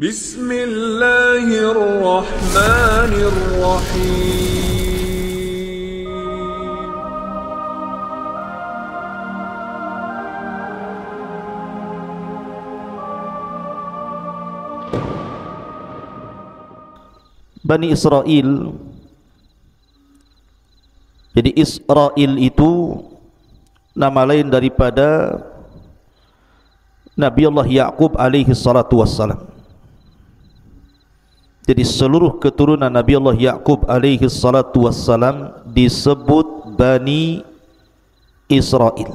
Bismillahirrahmanirrahim. Bani Israel. Jadi Israel itu nama lain daripada Nabi Allah Ya'qub alaihi salatu wassalam. Jadi seluruh keturunan Nabi Allah Ya'qub alaihi salatu wassalam disebut Bani Israel.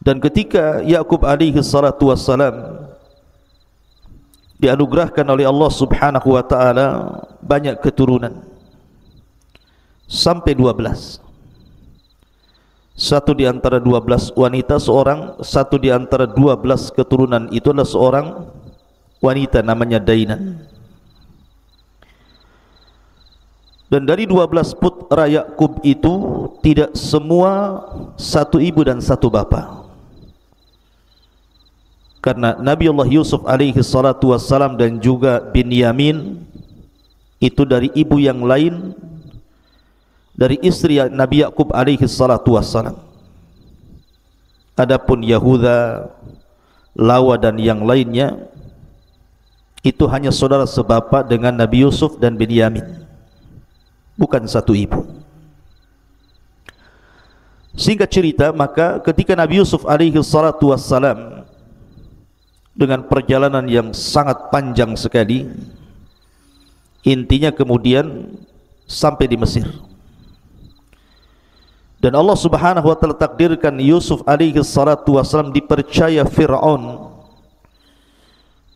Dan ketika Ya'qub alaihi salatu wassalam dianugerahkan oleh Allah subhanahu wa ta'ala banyak keturunan sampai 12. Satu di antara 12 wanita seorang, satu di antara 12 keturunan itu adalah seorang wanita namanya Dainan. Dan dari 12 putra Ya'qub itu tidak semua satu ibu dan satu bapa. Karena Nabi Allah Yusuf alaihi salatu wassalam dan juga Binyamin itu dari ibu yang lain, dari istri Nabi Ya'qub alaihi salatu wassalam. Adapun Yahuda, Lawa dan yang lainnya itu hanya saudara sebapa dengan Nabi Yusuf dan Binyamin, bukan satu ibu. Singkat cerita, maka ketika Nabi Yusuf alaihi salatu wassalam dengan perjalanan yang sangat panjang sekali, intinya kemudian sampai di Mesir. Dan Allah subhanahu wa ta'ala takdirkan Yusuf alaihi salatu wassalam dipercaya Fir'aun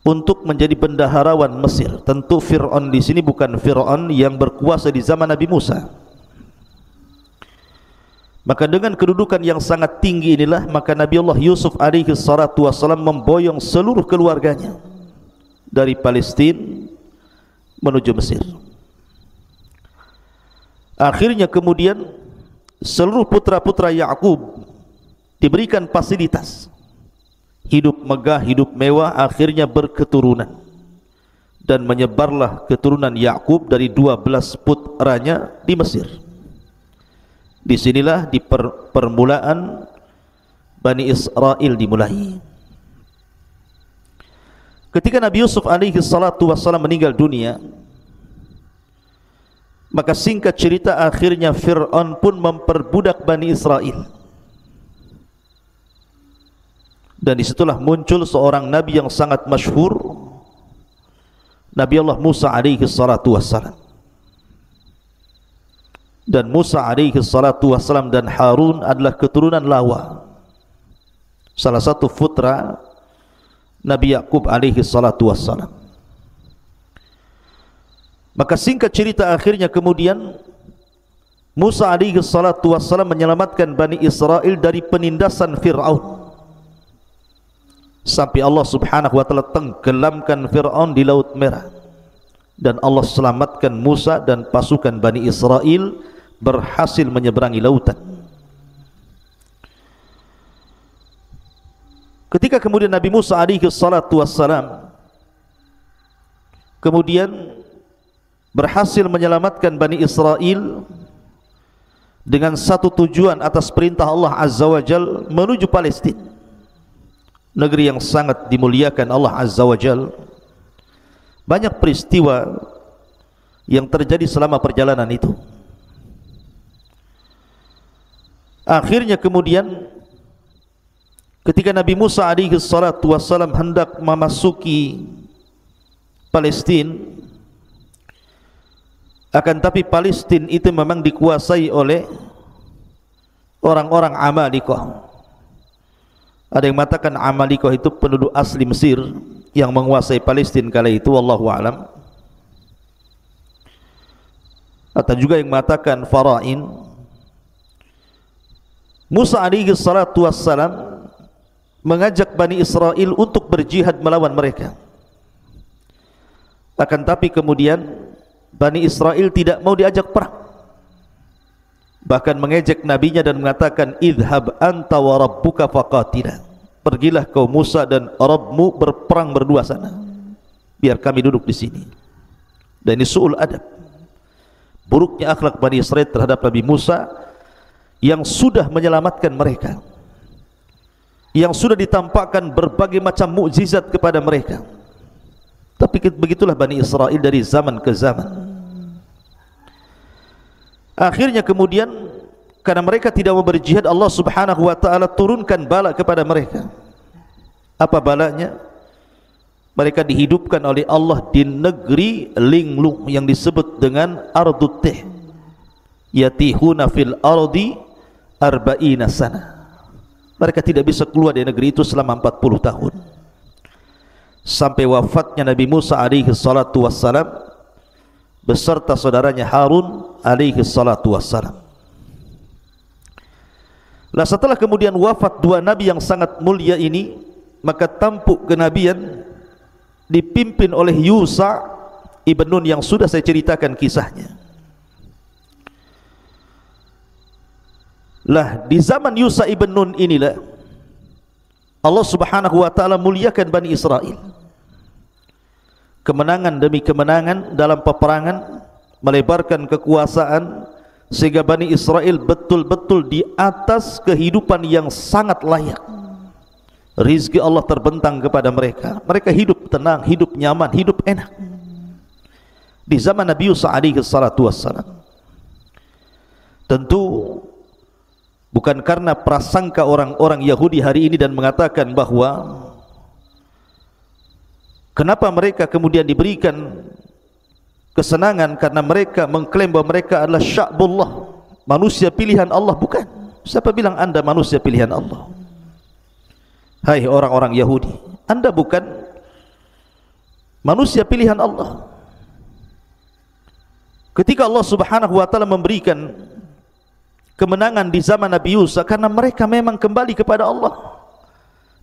untuk menjadi bendaharawan Mesir. Tentu Fir'aun di sini bukan Fir'aun yang berkuasa di zaman Nabi Musa. Maka dengan kedudukan yang sangat tinggi inilah, maka Nabi Allah Yusuf alaihi salatu wassalam memboyong seluruh keluarganya dari Palestina menuju Mesir. Akhirnya kemudian seluruh putra-putra Ya'qub diberikan fasilitas hidup megah, hidup mewah, akhirnya berketurunan. Dan menyebarlah keturunan Ya'qub dari 12 putranya di Mesir. Disinilah di permulaan Bani Israel dimulai. Ketika Nabi Yusuf alaihi salatu wassalam meninggal dunia, maka singkat cerita akhirnya Fir'aun pun memperbudak Bani Israel. Dan disitulah muncul seorang Nabi yang sangat masyhur, Nabi Allah Musa alaihi salatu wassalam. Dan Musa alaihi salatu wassalam dan Harun adalah keturunan Lawa, salah satu putra Nabi Ya'qub alaihi salatu wassalam. Maka singkat cerita akhirnya kemudian Musa alaihi salatu wassalam menyelamatkan Bani Israel dari penindasan Fir'aun, sampai Allah subhanahu wa ta'ala tenggelamkan Fir'aun di Laut Merah. Dan Allah selamatkan Musa dan pasukan Bani Israel berhasil menyeberangi lautan. Ketika kemudian Nabi Musa alaihi salatu wassalam kemudian berhasil menyelamatkan Bani Israel dengan satu tujuan atas perintah Allah Azza wa Jal menuju Palestina, negeri yang sangat dimuliakan Allah Azza wa Jal. Banyak peristiwa yang terjadi selama perjalanan itu. Akhirnya kemudian ketika Nabi Musa alaihi salatu wassalam hendak memasuki Palestina, akan tapi Palestina itu memang dikuasai oleh orang-orang Amalikoh. Ada yang mengatakan Amalikoh itu penduduk asli Mesir yang menguasai Palestina kala itu, wallahu a'lam. Atau juga yang mengatakan Farain. Musa alaihi salatu wassalam mengajak Bani Israel untuk berjihad melawan mereka. Akan tapi kemudian Bani Israel tidak mau diajak perang, bahkan mengejek nabinya dan mengatakan idhab anta wa rabbuka faqatila, pergilah kau Musa dan Rabbmu berperang berdua sana, biar kami duduk di sini. Dan ini su'ul adab, buruknya akhlak Bani Israel terhadap Nabi Musa yang sudah menyelamatkan mereka, yang sudah ditampakkan berbagai macam mukjizat kepada mereka. Tapi begitulah Bani Israel dari zaman ke zaman. Akhirnya kemudian karena mereka tidak mau berjihad, Allah Subhanahu wa ta'ala turunkan bala kepada mereka. Apa balanya? Mereka dihidupkan oleh Allah di negeri linglung yang disebut dengan Ardut Tih. Yatihuna fil ardi arba'ina sana. Mereka tidak bisa keluar dari negeri itu selama 40 tahun. Sampai wafatnya Nabi Musa alaihi salatu wassalam beserta saudaranya Harun alaihi salatu wassalam. Lah setelah kemudian wafat dua nabi yang sangat mulia ini, maka tampuk kenabian dipimpin oleh Yusha ibn Nun yang sudah saya ceritakan kisahnya. Lah di zaman Yusha ibn Nun inilah Allah Subhanahu wa ta'ala muliakan Bani Israel. Kemenangan demi kemenangan dalam peperangan, melebarkan kekuasaan sehingga Bani Israel betul-betul di atas kehidupan yang sangat layak. Rizki Allah terbentang kepada mereka. Mereka hidup tenang, hidup nyaman, hidup enak di zaman Nabi Yusha alaihi salatu wassalam. Tentu bukan karena prasangka orang-orang Yahudi hari ini dan mengatakan bahwa kenapa mereka kemudian diberikan kesenangan karena mereka mengklaim bahwa mereka adalah sya'bullah, manusia pilihan Allah. Bukan. Siapa bilang Anda manusia pilihan Allah? Hai orang-orang Yahudi, Anda bukan manusia pilihan Allah. Ketika Allah Subhanahu wa ta'ala memberikan kemenangan di zaman Nabi Yusha, karena mereka memang kembali kepada Allah.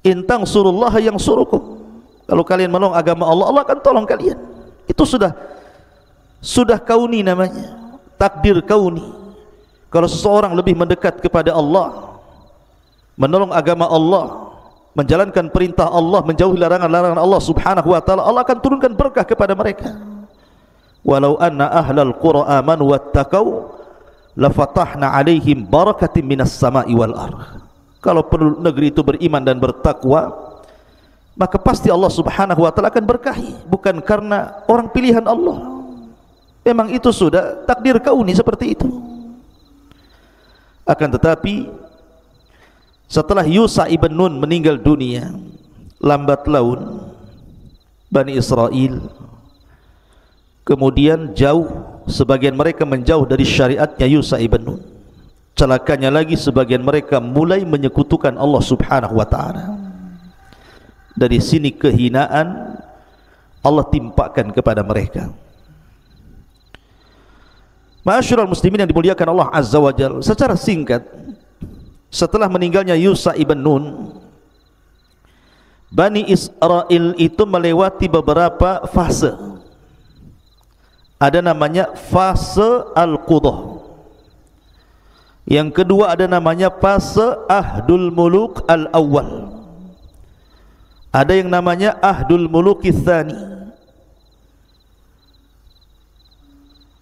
In tansurullaha yansurukum. Kalau kalian menolong agama Allah, Allah akan tolong kalian. Itu sudah kauni namanya, takdir kauni. Kalau seseorang lebih mendekat kepada Allah, menolong agama Allah, menjalankan perintah Allah, menjauhi larangan-larangan Allah Subhanahu wa ta'ala, Allah akan turunkan berkah kepada mereka. Walau anna ahlal qura amanu wattaqau lafatahna alaihim barakatim minas sama'i wal ardh. Kalau penduduk negeri itu beriman dan bertakwa, maka pasti Allah Subhanahu wa ta'ala akan berkahi. Bukan karena orang pilihan Allah, memang itu sudah takdir kauni seperti itu. Akan tetapi setelah Yusha ibn Nun meninggal dunia, lambat laun Bani Israel kemudian jauh, sebagian mereka menjauh dari syariatnya Yusha ibn Nun. Celakanya lagi, sebagian mereka mulai menyekutukan Allah Subhanahu wa ta'ala. Dari sini kehinaan Allah timpakan kepada mereka. Ma'asyiral muslimin yang dimuliakan Allah Azza wa Jalla, secara singkat, setelah meninggalnya Yusha ibn Nun, Bani Israel itu melewati beberapa fase. Ada namanya fase Al-Qudah. Yang kedua ada namanya fase Ahdul Muluk Al-Awwal. Ada yang namanya Ahdul Muluk Al-Thani.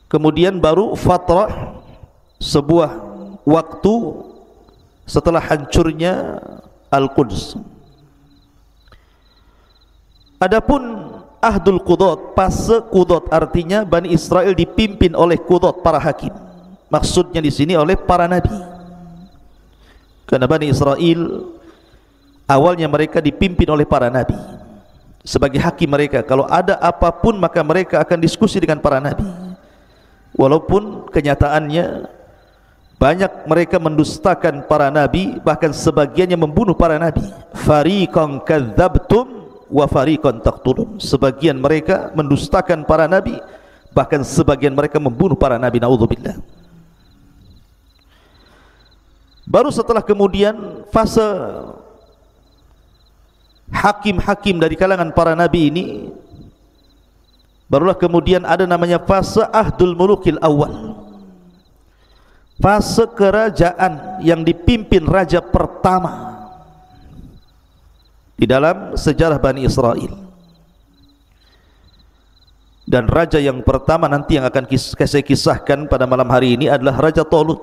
Kemudian baru fatrah, sebuah waktu setelah hancurnya Al-Quds. Adapun Ahdul Qudot, fase Qudot, artinya Bani Israel dipimpin oleh Qudot, para hakim. Maksudnya di sini oleh para nabi. Karena Bani Israel awalnya mereka dipimpin oleh para nabi sebagai hakim mereka. Kalau ada apapun maka mereka akan diskusi dengan para nabi. Walaupun kenyataannya banyak mereka mendustakan para nabi, bahkan sebagiannya membunuh para nabi. Fariqan kadzabtum wa fariqan taqtulun. Sebagian mereka mendustakan para nabi, bahkan sebagian mereka membunuh para nabi. Naudzubillah. Baru setelah kemudian fase hakim-hakim dari kalangan para nabi ini, barulah kemudian ada namanya fase Ahdul Mulukil Awal, fase kerajaan yang dipimpin raja pertama. di dalam sejarah Bani Israel. Dan raja yang pertama nanti yang akan saya kisahkan pada malam hari ini adalah Raja Talut.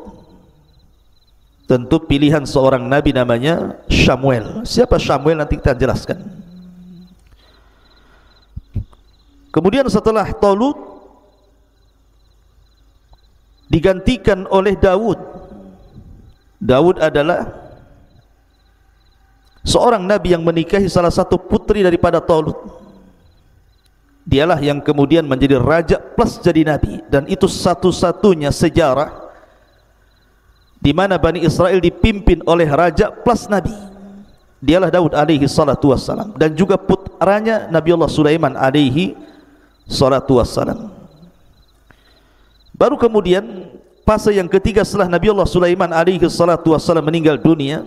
Tentu pilihan seorang nabi namanya Syamuel. Siapa Syamuel nanti kita jelaskan. Kemudian setelah Talut digantikan oleh Daud. Daud adalah seorang nabi yang menikahi salah satu putri daripada Talut. Dialah yang kemudian menjadi raja plus jadi nabi, dan itu satu-satunya sejarah di mana Bani Israel dipimpin oleh raja plus nabi. Dialah Daud alaihi salatu wassalam, dan juga putranya Nabi Allah Sulaiman alaihi salatu wassalam. Baru kemudian fase yang ketiga setelah Nabi Allah Sulaiman alaihi salatu wassalam meninggal dunia,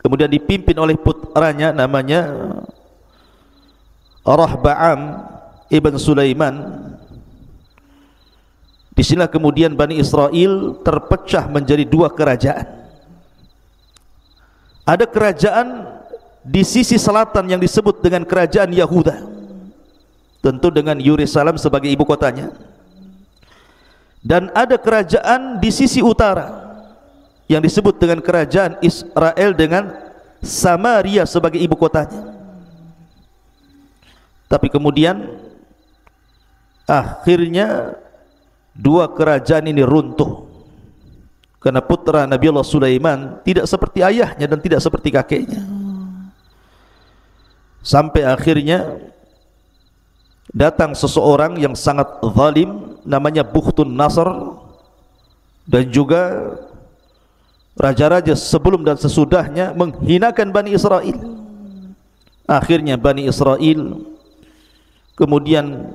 kemudian dipimpin oleh putranya namanya Rahba'am ibn Sulaiman. Di sinilah kemudian Bani Israel terpecah menjadi dua kerajaan. Ada kerajaan di sisi selatan yang disebut dengan kerajaan Yahuda, tentu dengan Yerusalem sebagai ibu kotanya. Dan ada kerajaan di sisi utara yang disebut dengan kerajaan Israel dengan Samaria sebagai ibu kotanya. Tapi kemudian akhirnya dua kerajaan ini runtuh karena putra Nabi Allah Sulaiman tidak seperti ayahnya dan tidak seperti kakeknya. Sampai akhirnya datang seseorang yang sangat zalim namanya Bukhtun Nasr, dan juga raja-raja sebelum dan sesudahnya menghinakan Bani Israel. Akhirnya Bani Israel kemudian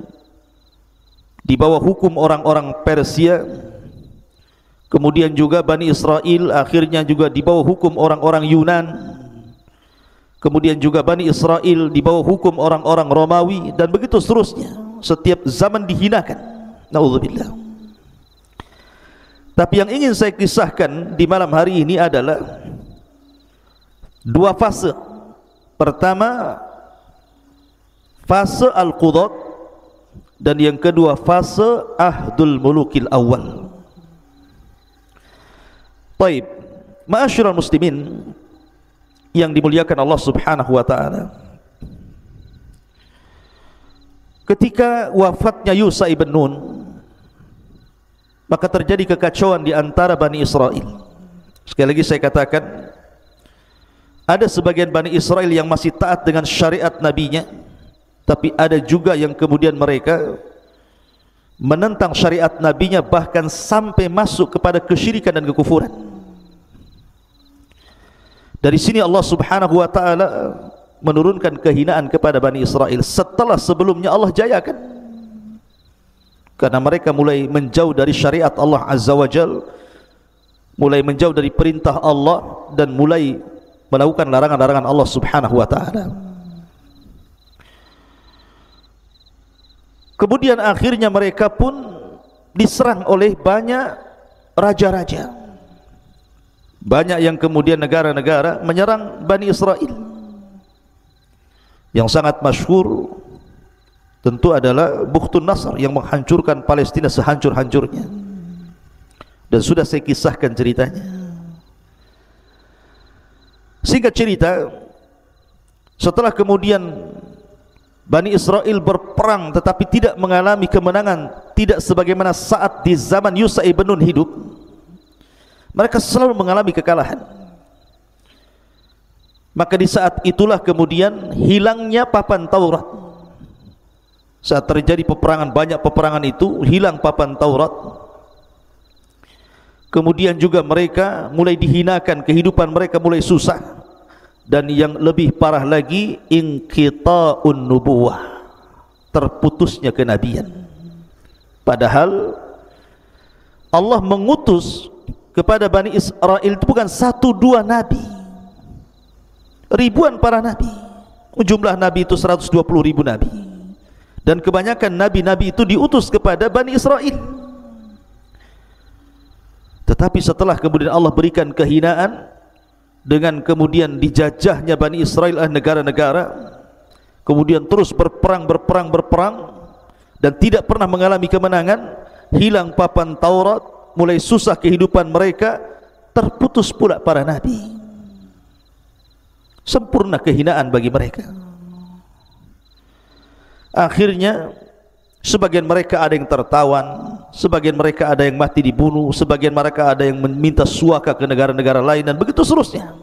di bawah hukum orang-orang Persia, kemudian juga Bani Israel akhirnya juga di bawah hukum orang-orang Yunan, kemudian juga Bani Israel di bawah hukum orang-orang Romawi, dan begitu seterusnya. Setiap zaman dihinakan. Na'udzubillah. Tapi yang ingin saya kisahkan di malam hari ini adalah dua fase. Pertama, fase Al-Qudat, dan yang kedua fase Ahdul Mulukil Awal. Baik, ma'asyiral muslimin yang dimuliakan Allah Subhanahu wa taala. Ketika wafatnya Yusha ibn Nun, maka terjadi kekacauan di antara Bani Israel. Sekali lagi saya katakan, ada sebagian Bani Israel yang masih taat dengan syariat nabinya, tapi ada juga yang kemudian mereka menentang syariat nabinya, bahkan sampai masuk kepada kesyirikan dan kekufuran. Dari sini Allah Subhanahu wa taala menurunkan kehinaan kepada Bani Israel setelah sebelumnya Allah jayakan, karena mereka mulai menjauh dari syariat Allah Azza wa Jal, mulai menjauh dari perintah Allah, dan mulai melakukan larangan-larangan Allah Subhanahu wa taala. Kemudian akhirnya mereka pun diserang oleh banyak raja-raja. Banyak yang kemudian negara-negara menyerang Bani Israel. Yang sangat masyhur tentu adalah Bukhtun Nasr yang menghancurkan Palestina sehancur-hancurnya. Dan sudah saya kisahkan ceritanya. Singkat cerita, setelah kemudian Bani Israel berperang tetapi tidak mengalami kemenangan, tidak sebagaimana saat di zaman Yusha ibn Nun hidup, mereka selalu mengalami kekalahan. Maka di saat itulah kemudian hilangnya papan Taurat. Saat terjadi peperangan, banyak peperangan itu, hilang papan Taurat. Kemudian juga mereka mulai dihinakan, kehidupan mereka mulai susah. Dan yang lebih parah lagi, inqita'un nubuwah, terputusnya kenabian. Padahal Allah mengutus kepada Bani Israel itu bukan satu dua nabi, ribuan para nabi. Jumlah nabi itu 120.000 nabi, dan kebanyakan nabi-nabi itu diutus kepada Bani Israel. Tetapi setelah kemudian Allah berikan kehinaan, dengan kemudian dijajahnya Bani Israel negara-negara, kemudian terus berperang dan tidak pernah mengalami kemenangan, hilang papan Taurat, mulai susah kehidupan mereka, terputus pula para nabi, sempurna kehinaan bagi mereka. Akhirnya sebagian mereka ada yang tertawan, sebagian mereka ada yang mati dibunuh, sebagian mereka ada yang meminta suaka ke negara-negara lain, dan begitu seterusnya.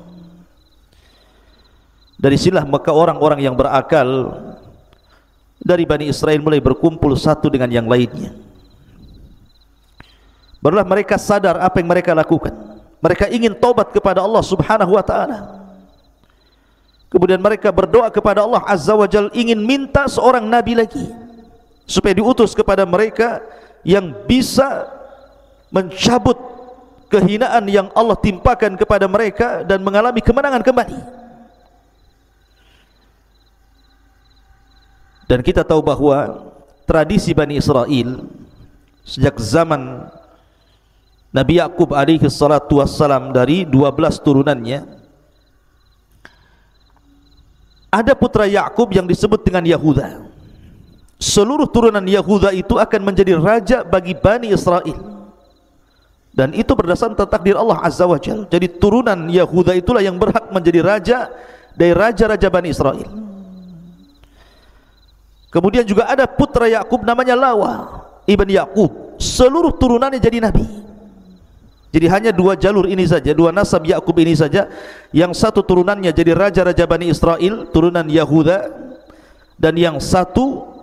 Dari sinilah maka orang-orang yang berakal dari Bani Israel mulai berkumpul satu dengan yang lainnya. Barulah mereka sadar apa yang mereka lakukan. Mereka ingin taubat kepada Allah Subhanahu wa ta'ala. Kemudian mereka berdoa kepada Allah Azza wa Jalla, ingin minta seorang nabi lagi supaya diutus kepada mereka yang bisa mencabut kehinaan yang Allah timpakan kepada mereka dan mengalami kemenangan kembali. Dan kita tahu bahwa tradisi Bani Israel sejak zaman Nabi Yakub alaihi salatu wassalam, dari 12 turunannya ada putra Yakub yang disebut dengan Yahuda. Seluruh turunan Yahuda itu akan menjadi raja bagi Bani Israel, dan itu berdasarkan takdir Allah Azza wa Jalla. Jadi turunan Yahuda itulah yang berhak menjadi raja dari raja-raja Bani Israel. Kemudian juga ada putra Yakub namanya Lawa ibn Yakub, seluruh turunannya jadi nabi. Jadi hanya dua jalur ini saja, dua nasab Yakub ini saja, yang satu turunannya jadi raja-raja Bani Israel, turunan Yahuda, dan yang satu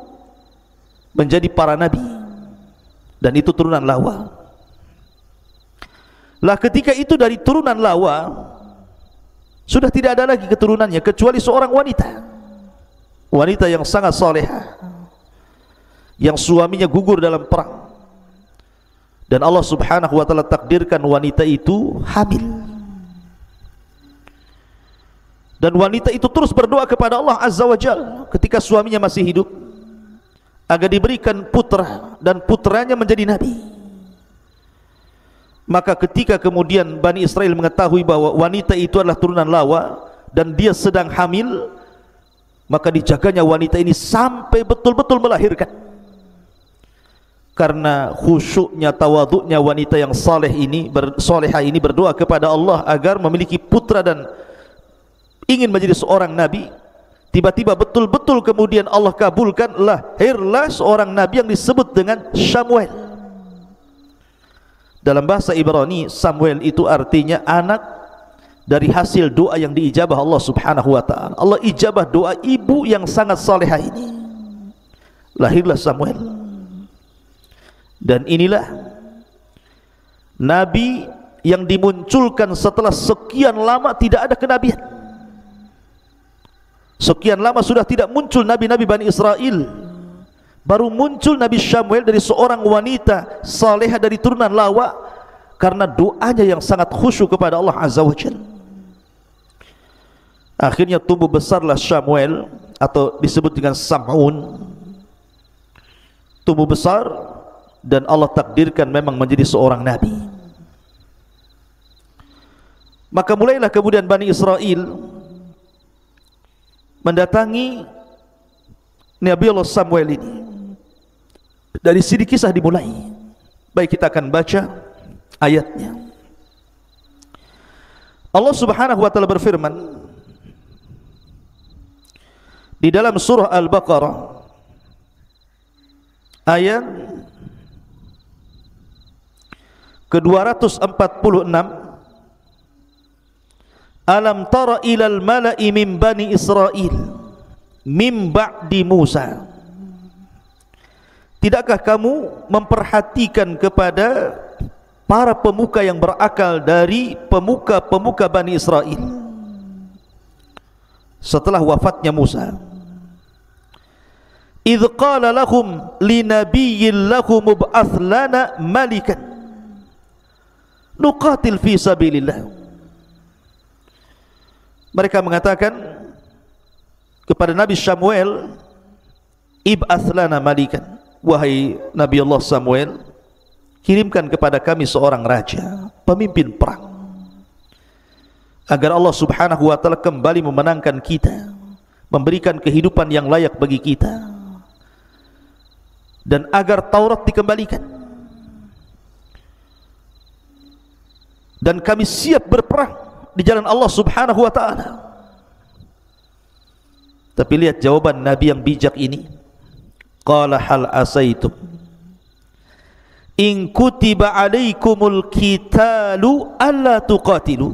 menjadi para nabi, dan itu turunan Lawa. Lah ketika itu dari turunan Lawa sudah tidak ada lagi keturunannya kecuali seorang wanita yang sangat salehah, yang suaminya gugur dalam perang, dan Allah Subhanahu wa ta'ala takdirkan wanita itu hamil. Dan wanita itu terus berdoa kepada Allah Azza wa Jalla ketika suaminya masih hidup, agar diberikan putra dan putranya menjadi nabi. Maka ketika kemudian Bani Israel mengetahui bahwa wanita itu adalah turunan Lawa dan dia sedang hamil, maka dijaganya wanita ini sampai betul-betul melahirkan. Karena khusyuknya, tawaduknya wanita yang salehah ini berdoa kepada Allah agar memiliki putra dan ingin menjadi seorang nabi, tiba-tiba betul-betul kemudian Allah kabulkan, lahirlah seorang nabi yang disebut dengan Samuel. Dalam bahasa Ibrani, Samuel itu artinya anak dari hasil doa yang diijabah Allah Subhanahu wa ta'ala. Allah ijabah doa ibu yang sangat salehah ini, lahirlah Samuel. Dan inilah nabi yang dimunculkan setelah sekian lama tidak ada kenabian. Sekian lama sudah tidak muncul nabi-nabi Bani Israel, baru muncul Nabi Samuel dari seorang wanita salehah dari turunan Lawa, karena doanya yang sangat khusyuk kepada Allah Azza wa Jalla. Akhirnya tumbuh besarlah Samuel, atau disebut dengan Sam'un, tumbuh besar, dan Allah takdirkan memang menjadi seorang nabi. Maka mulailah kemudian Bani Israel mendatangi Nabi Allah Samuel ini. Dari sini kisah dimulai. Baik, kita akan baca ayatnya. Allah Subhanahu wa ta'ala berfirman di dalam surah Al-Baqarah ayat ke-246, Alam tara ilal mala'i min bani Israel min ba'di Musa. Tidakkah kamu memperhatikan kepada para pemuka yang berakal dari pemuka-pemuka Bani Israel setelah wafatnya Musa? Idh qala lahum linabiyyin lahum ub'ath lana malikan nuqatil fi sabilillah. Mereka mengatakan kepada Nabi Samuel, ib'ath lana malikan, wahai Nabi Allah Samuel, kirimkan kepada kami seorang raja, pemimpin perang, agar Allah subhanahu wa ta'ala kembali memenangkan kita, memberikan kehidupan yang layak bagi kita, dan agar Taurat dikembalikan, dan kami siap berperang di jalan Allah subhanahu wa ta'ala. Tapi lihat jawaban Nabi yang bijak ini. Qala hal asaitum in kutiba alaikumul qitalu alla tuqatilu.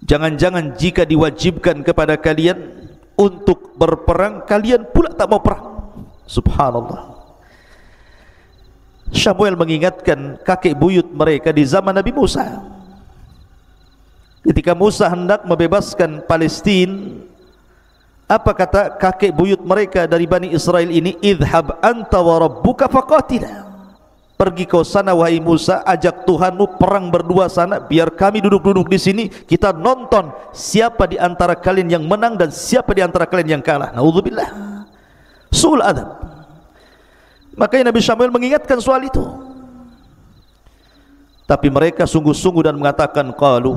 Jangan-jangan jika diwajibkan kepada kalian untuk berperang, kalian pula tak mau perang. Subhanallah. Samuel mengingatkan kakek buyut mereka di zaman Nabi Musa. Ketika Musa hendak membebaskan Palestina, apa kata kakek buyut mereka dari Bani Israel ini? Idhab anta wa rabbuka faqatila. Pergi kau sana wahai Musa, ajak Tuhanmu perang berdua sana, biar kami duduk-duduk di sini, kita nonton siapa di antara kalian yang menang dan siapa di antara kalian yang kalah. Naudzubillah. Su'ul adab. Makanya Nabi Samuel mengingatkan soal itu. Tapi mereka sungguh-sungguh dan mengatakan, qalu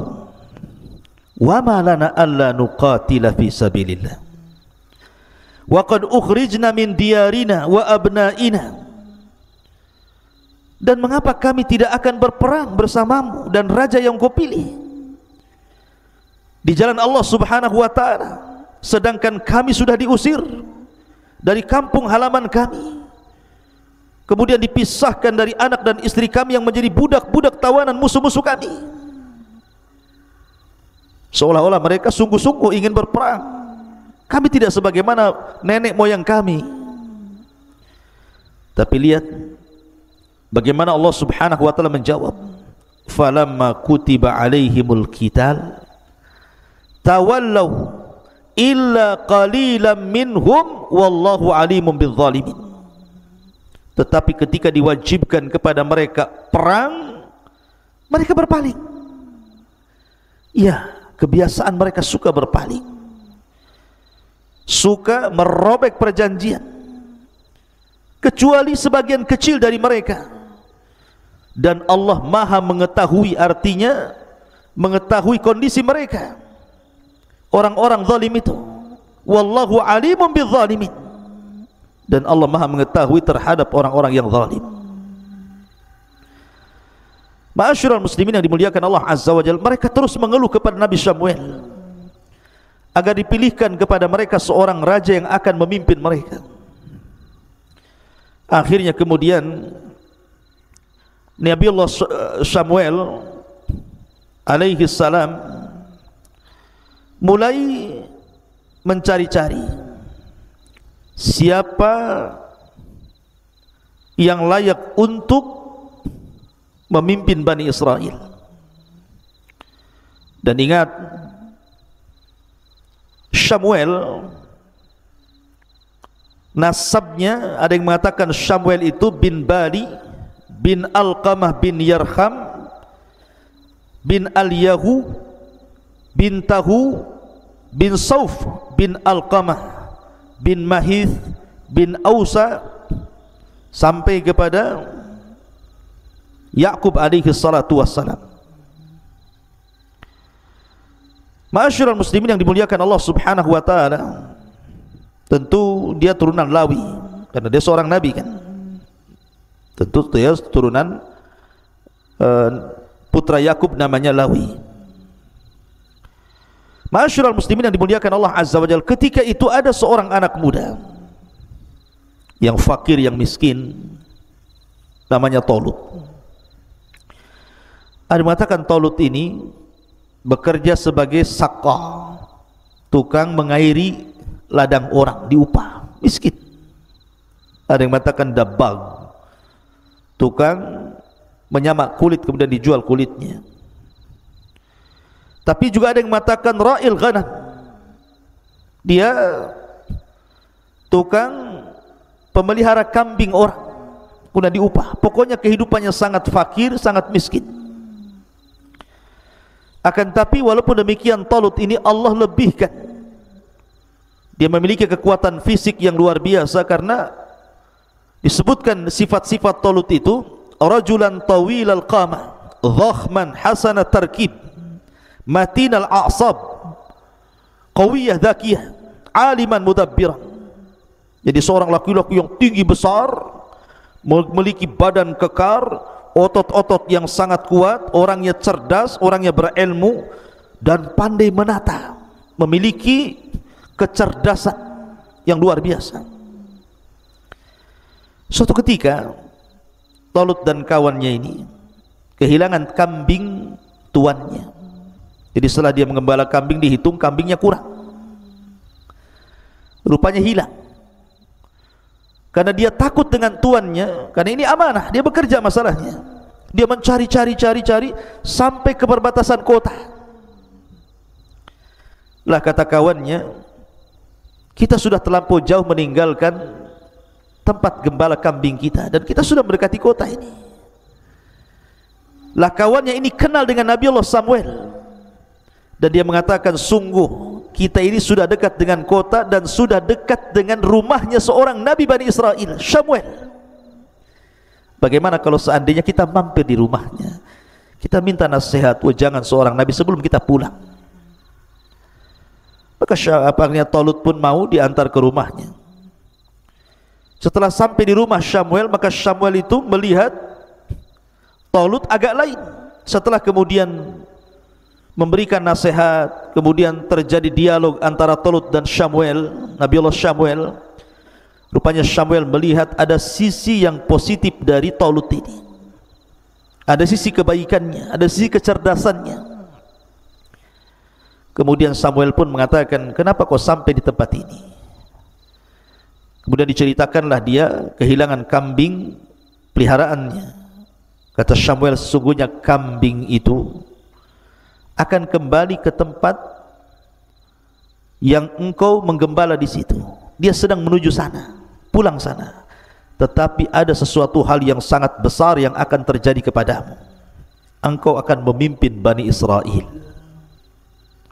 wa ma lana alla nuqatila fi sabilillah wa qad ukhrijna min diyarina wa abnaina. Dan mengapa kami tidak akan berperang bersamamu dan raja yang kau pilih di jalan Allah subhanahu wa ta'ala, sedangkan kami sudah diusir dari kampung halaman kami, kemudian dipisahkan dari anak dan istri kami yang menjadi budak-budak tawanan musuh-musuh kami. Seolah-olah mereka sungguh-sungguh ingin berperang. Kami tidak sebagaimana nenek moyang kami. Tapi lihat bagaimana Allah subhanahu wa ta'ala menjawab. Falamma kutiba alaihimul qital tawallaw illa qalilan minhum wallahu alimun bizzalimin. Tetapi ketika diwajibkan kepada mereka perang, mereka berpaling. Ya, kebiasaan mereka suka berpaling, suka merobek perjanjian, kecuali sebagian kecil dari mereka. Dan Allah maha mengetahui, artinya mengetahui kondisi mereka, orang-orang zalim itu. Wallahu alimun bizzalimin. Dan Allah maha mengetahui terhadap orang-orang yang zalim. Ma'asyiral muslimin yang dimuliakan Allah azza wa jalla, mereka terus mengeluh kepada Nabi Samuel agar dipilihkan kepada mereka seorang raja yang akan memimpin mereka. Akhirnya kemudian Nabi Allah Samuel alaihi salam mulai mencari-cari siapa yang layak untuk memimpin Bani Israel. Dan ingat, Samuel nasabnya ada yang mengatakan Samuel itu bin Bali bin Alqamah bin Yarham bin Al-Yahu bin Tahu bin Sauf bin Alqamah bin Mahith bin Ausa sampai kepada Ya'qub alaihi salatu wassalam. Ma'asyiral muslimin yang dimuliakan Allah subhanahu wa ta'ala, tentu dia turunan Lawi karena dia seorang nabi kan. Tentu dia turunan putra Yakub namanya Lawi. Ma'asyiral muslimin yang dimuliakan Allah azza wa jalla, ketika itu ada seorang anak muda yang fakir, yang miskin, namanya Talut. Ada mengatakan Talut ini bekerja sebagai sakah, tukang mengairi ladang orang, diupah, miskin. Ada yang mengatakan dabbag, tukang menyamak kulit kemudian dijual kulitnya. Tapi juga ada yang mengatakan ra'il ghanam, dia tukang pemelihara kambing orang, kemudian diupah. Pokoknya kehidupannya sangat fakir, sangat miskin. Akan tapi walaupun demikian, Talut ini Allah lebihkan. Dia memiliki kekuatan fisik yang luar biasa, karena disebutkan sifat-sifat Talut itu, rajulan tawilal qamah, dhakhman hasanat tarkib, matinal a'sab, qawiyah dzakiyah, aliman mudabbiran. Jadi seorang laki-laki yang tinggi besar, memiliki badan kekar, otot-otot yang sangat kuat, orangnya cerdas, orangnya berilmu dan pandai menata, memiliki kecerdasan yang luar biasa. Suatu ketika Talut dan kawannya ini kehilangan kambing tuannya. Jadi setelah dia mengembala kambing, dihitung kambingnya kurang, rupanya hilang. Karena dia takut dengan tuannya, karena ini amanah, dia bekerja masalahnya. Dia mencari sampai ke perbatasan kota. Lah kata kawannya, kita sudah terlampau jauh meninggalkan tempat gembala kambing kita dan kita sudah mendekati kota ini. Lah kawannya ini kenal dengan Nabi Allah Samuel dan dia mengatakan, sungguh kita ini sudah dekat dengan kota dan sudah dekat dengan rumahnya seorang Nabi Bani Israel, Samuel. Bagaimana kalau seandainya kita mampir di rumahnya, kita minta nasihat wajangan seorang Nabi sebelum kita pulang. Maka akhirnya Talut pun mau diantar ke rumahnya. Setelah sampai di rumah Samuel, maka Samuel itu melihat Talut agak lain. Setelah kemudian memberikan nasihat, kemudian terjadi dialog antara Talut dan Samuel, Nabi Allah Samuel. Rupanya Samuel melihat ada sisi yang positif dari Talut ini, ada sisi kebaikannya, ada sisi kecerdasannya. Kemudian Samuel pun mengatakan, kenapa kau sampai di tempat ini? Kemudian diceritakanlah dia kehilangan kambing peliharaannya. Kata Samuel, sesungguhnya kambing itu akan kembali ke tempat yang engkau menggembala di situ. Dia sedang menuju sana, pulang sana. Tetapi ada sesuatu hal yang sangat besar yang akan terjadi kepadamu. Engkau akan memimpin Bani Israel.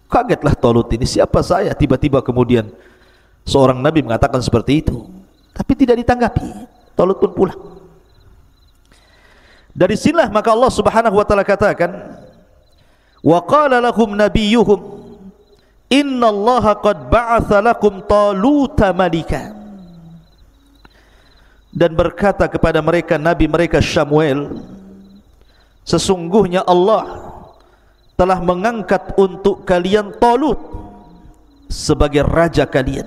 Kagetlah Talut ini, siapa saya? Tiba-tiba kemudian seorang Nabi mengatakan seperti itu, tapi tidak ditanggapi. Talut pun pulang. Dari sinilah maka Allah Subhanahu wa taala katakan, wa qala lahum nabiyyuhum innallaha qad ba'atsa lakum Taluta malika. Dan berkata kepada mereka nabi mereka Samuel, sesungguhnya Allah telah mengangkat untuk kalian Talut sebagai raja kalian.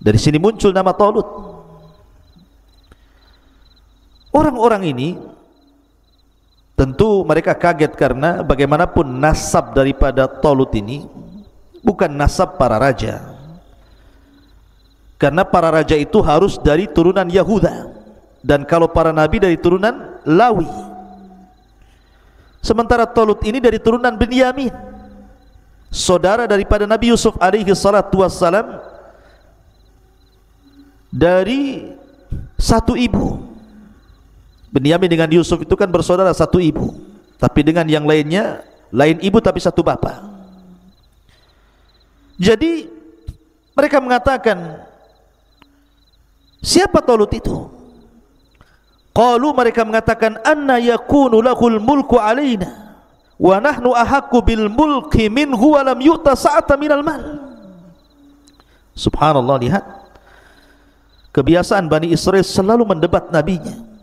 Dari sini muncul nama Talut. Orang-orang ini tentu mereka kaget karena bagaimanapun nasab daripada Talut ini bukan nasab para raja. Karena para raja itu harus dari turunan Yahuda, dan kalau para nabi dari turunan Lawi. Sementara Talut ini dari turunan Binyamin, saudara daripada Nabi Yusuf alaihi salatu wassalam, dari satu ibu. Binyamin dengan Yusuf itu kan bersaudara satu ibu, tapi dengan yang lainnya lain ibu tapi satu bapak. Jadi mereka mengatakan, siapa Talut itu? Qalu, mereka mengatakan, anna yakunu lahul mulku alaina wa nahnu ahaqqu bil mulki minhu wa lam yu'ta sa'atan minal mal. Subhanallah, lihat kebiasaan Bani Israel selalu mendebat nabinya.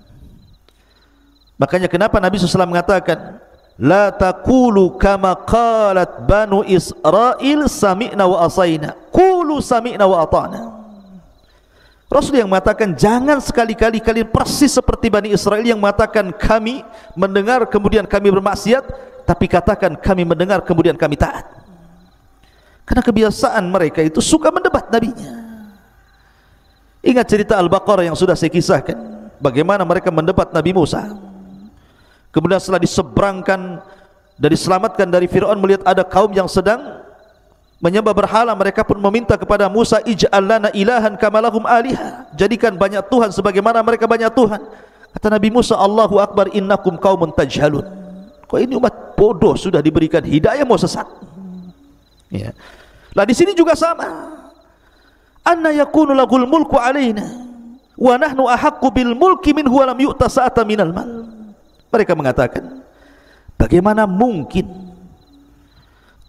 Makanya kenapa Nabi SAW mengatakan, la taqulu kama qalat Banu Israel sami'na wa asaina, qulu sami'na wa ata'na. Rasul yang mengatakan, jangan sekali-kali kalian persis seperti Bani Israel yang mengatakan kami mendengar kemudian kami bermaksiat, tapi katakan kami mendengar kemudian kami taat. Karena kebiasaan mereka itu suka mendebat nabinya. Ingat cerita Al-Baqarah yang sudah saya kisahkan, bagaimana mereka mendebat Nabi Musa. Kemudian setelah diseberangkan dan diselamatkan dari Fir'aun, melihat ada kaum yang sedang menyembah berhala, mereka pun meminta kepada Musa, ij'al lana ilahan kama lahum aliha, jadikan banyak Tuhan sebagaimana mereka banyak Tuhan. Kata Nabi Musa, Allahu akbar, innakum qaumun tajhalun. Kok ini umat bodoh, sudah diberikan hidayah mau sesat. Ya. Lah di sini juga sama. Anna yakunu lahul mulku alaina wa nahnu ahaqqu bil mulki minhu wa lam yu'ta sa'atan minal mal. Mereka mengatakan, Bagaimana mungkin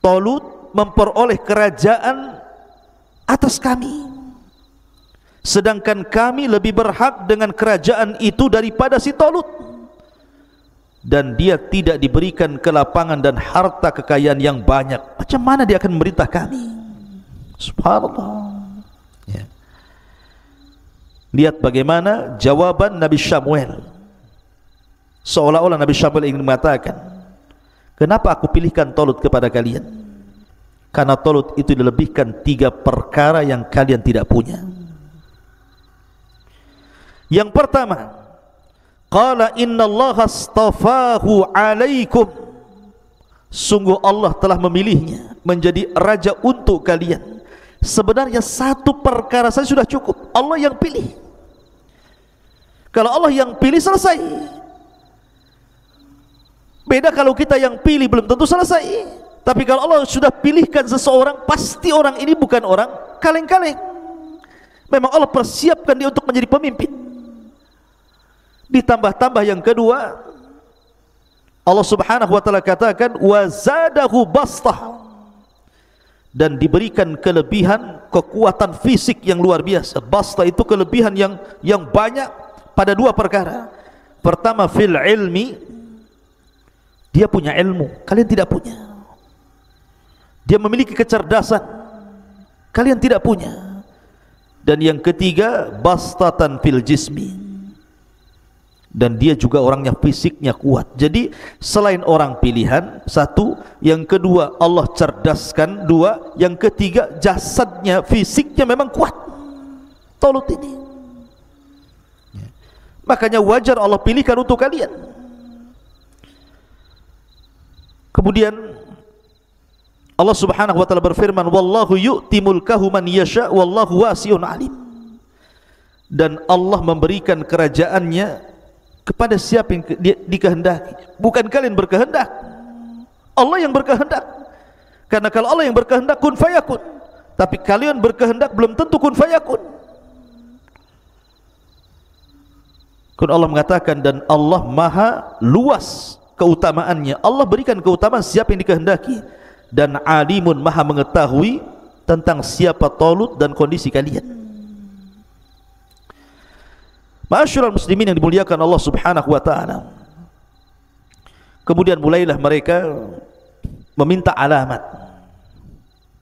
Talut memperoleh kerajaan atas kami, sedangkan kami lebih berhak dengan kerajaan itu daripada si Talut, dan dia tidak diberikan kelapangan dan harta kekayaan yang banyak. Macam mana dia akan memerintah kami? Subhanallah. Ya. Lihat bagaimana jawaban Nabi Samuel. Seolah-olah Nabi Samuel ingin mengatakan, kenapa aku pilihkan Talut kepada kalian? Karena Talut itu dilebihkan 3 perkara yang kalian tidak punya. Yang pertama, qala innallaha astafahu alaikum, sungguh Allah telah memilihnya menjadi raja untuk kalian. Sebenarnya 1 perkara saja sudah cukup. Allah yang pilih. Kalau Allah yang pilih, selesai. Beda kalau kita yang pilih, belum tentu selesai. Tapi kalau Allah sudah pilihkan seseorang, pasti orang ini bukan orang kaleng-kaleng. Memang Allah persiapkan dia untuk menjadi pemimpin. Ditambah-tambah yang kedua, Allah Subhanahu wa taala katakan wazadahu bastah, dan diberikan kelebihan kekuatan fisik yang luar biasa. Bastah itu kelebihan yang banyak pada 2 perkara. Pertama, fil ilmi, dia punya ilmu, kalian tidak punya. Dia memiliki kecerdasan, kalian tidak punya. Dan yang ketiga, bastatan fil jismi, dan dia juga orangnya fisiknya kuat. Jadi selain orang pilihan, 1, yang kedua Allah cerdaskan, 2, yang ketiga jasadnya, fisiknya memang kuat. Talut ini, makanya wajar Allah pilihkan untuk kalian. Kemudian Allah Subhanahu wa taala berfirman, wallahu yu'ti mulkahu man yasha wallahu wasi'un alim, dan Allah memberikan kerajaannya kepada siapa yang dikehendaki. Bukan kalian berkehendak, Allah yang berkehendak. Karena kalau Allah yang berkehendak, kun fayakun. Tapi kalian berkehendak, belum tentu kun fayakun. Kun Allah mengatakan, dan Allah maha luas keutamaannya. Allah berikan keutamaan siapa yang dikehendaki, dan alimun, maha mengetahui tentang siapa Talut dan kondisi kalian. Ma'asyiral muslimin yang dimuliakan Allah Subhanahu wa taala. Kemudian mulailah mereka meminta alamat.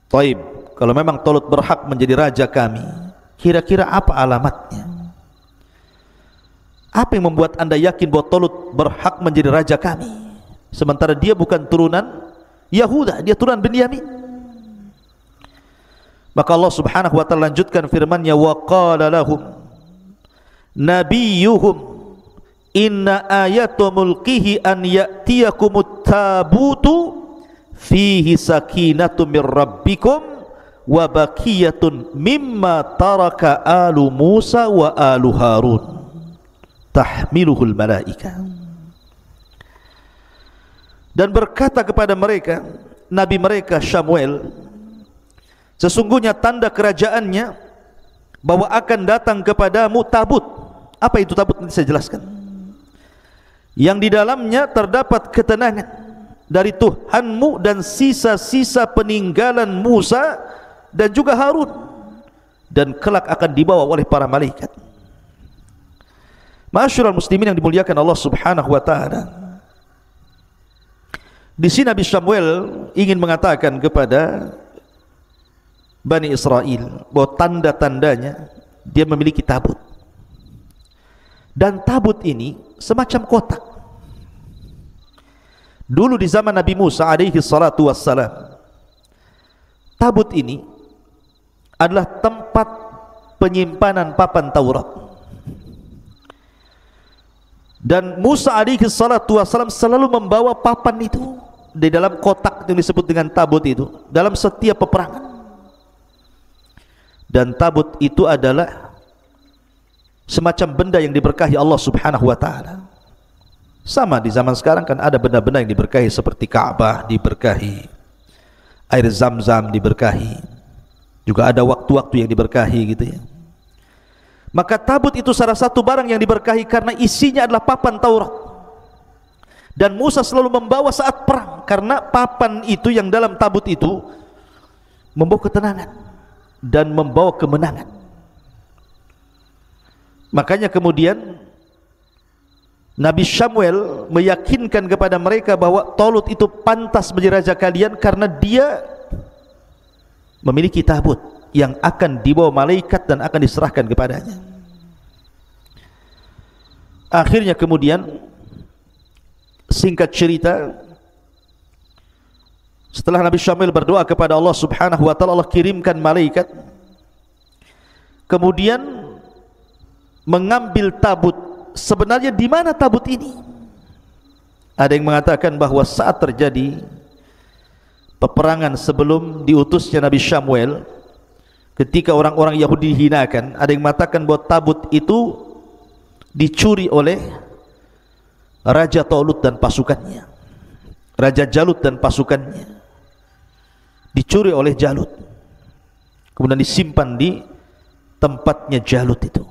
Taib, kalau memang Talut berhak menjadi raja kami, kira-kira apa alamatnya? Apa yang membuat anda yakin bahwa Talut berhak menjadi raja kami, sementara dia bukan turunan Yahuda, dia turunan Benyamin? Maka Allah Subhanahu wa taala lanjutkan firman-Nya, wa qala lahum nabiyuhum inna ayatu mulkihi an ya'tiyakumut tabutu fihi sakinatu mir rabbikum wa baqiyatun mimma taraka alu Musa wa alu Harun tahmiluhul malaika. Dan berkata kepada mereka, nabi mereka Samuel, sesungguhnya tanda kerajaannya bahwa akan datang kepadamu tabut. Apa itu tabut? Nanti saya jelaskan. Yang di dalamnya terdapat ketenangan dari Tuhanmu dan sisa-sisa peninggalan Musa dan juga Harun, dan kelak akan dibawa oleh para malaikat. Ma'asyiral muslimin yang dimuliakan Allah Subhanahu wa taala. Di sini Nabi Samuel ingin mengatakan kepada Bani Israel bahwa tanda-tandanya dia memiliki tabut. Dan tabut ini semacam kotak. Dulu di zaman Nabi Musa alaihi salatu wassalam, tabut ini adalah tempat penyimpanan papan Taurat. Dan Musa alaihi salatu wassalam selalu membawa papan itu di dalam kotak yang disebut dengan tabut itu dalam setiap peperangan. Dan tabut itu adalah semacam benda yang diberkahi Allah Subhanahu wa taala. Sama di zaman sekarang kan ada benda-benda yang diberkahi seperti Ka'bah diberkahi, air Zam-Zam diberkahi, juga ada waktu-waktu yang diberkahi gitu ya. Maka tabut itu salah satu barang yang diberkahi karena isinya adalah papan Taurat. dan Musa selalu membawa saat perang, karena papan itu yang dalam tabut itu membawa ketenangan dan membawa kemenangan. Makanya kemudian Nabi Samuel meyakinkan kepada mereka bahwa Talut itu pantas menjadi raja kalian karena dia memiliki tabut yang akan dibawa malaikat dan akan diserahkan kepadanya. Akhirnya kemudian, singkat cerita, setelah Nabi Samuel berdoa kepada Allah Subhanahu wa taala, Allah kirimkan malaikat kemudian mengambil tabut. Sebenarnya di mana tabut ini? Ada yang mengatakan bahwa saat terjadi peperangan sebelum diutusnya Nabi Samuel, ketika orang-orang Yahudi dihinakan, ada yang mengatakan bahwa tabut itu dicuri oleh Raja Talut dan pasukannya, Raja Jalut dan pasukannya, dicuri oleh Jalut, kemudian disimpan di tempatnya Jalut itu.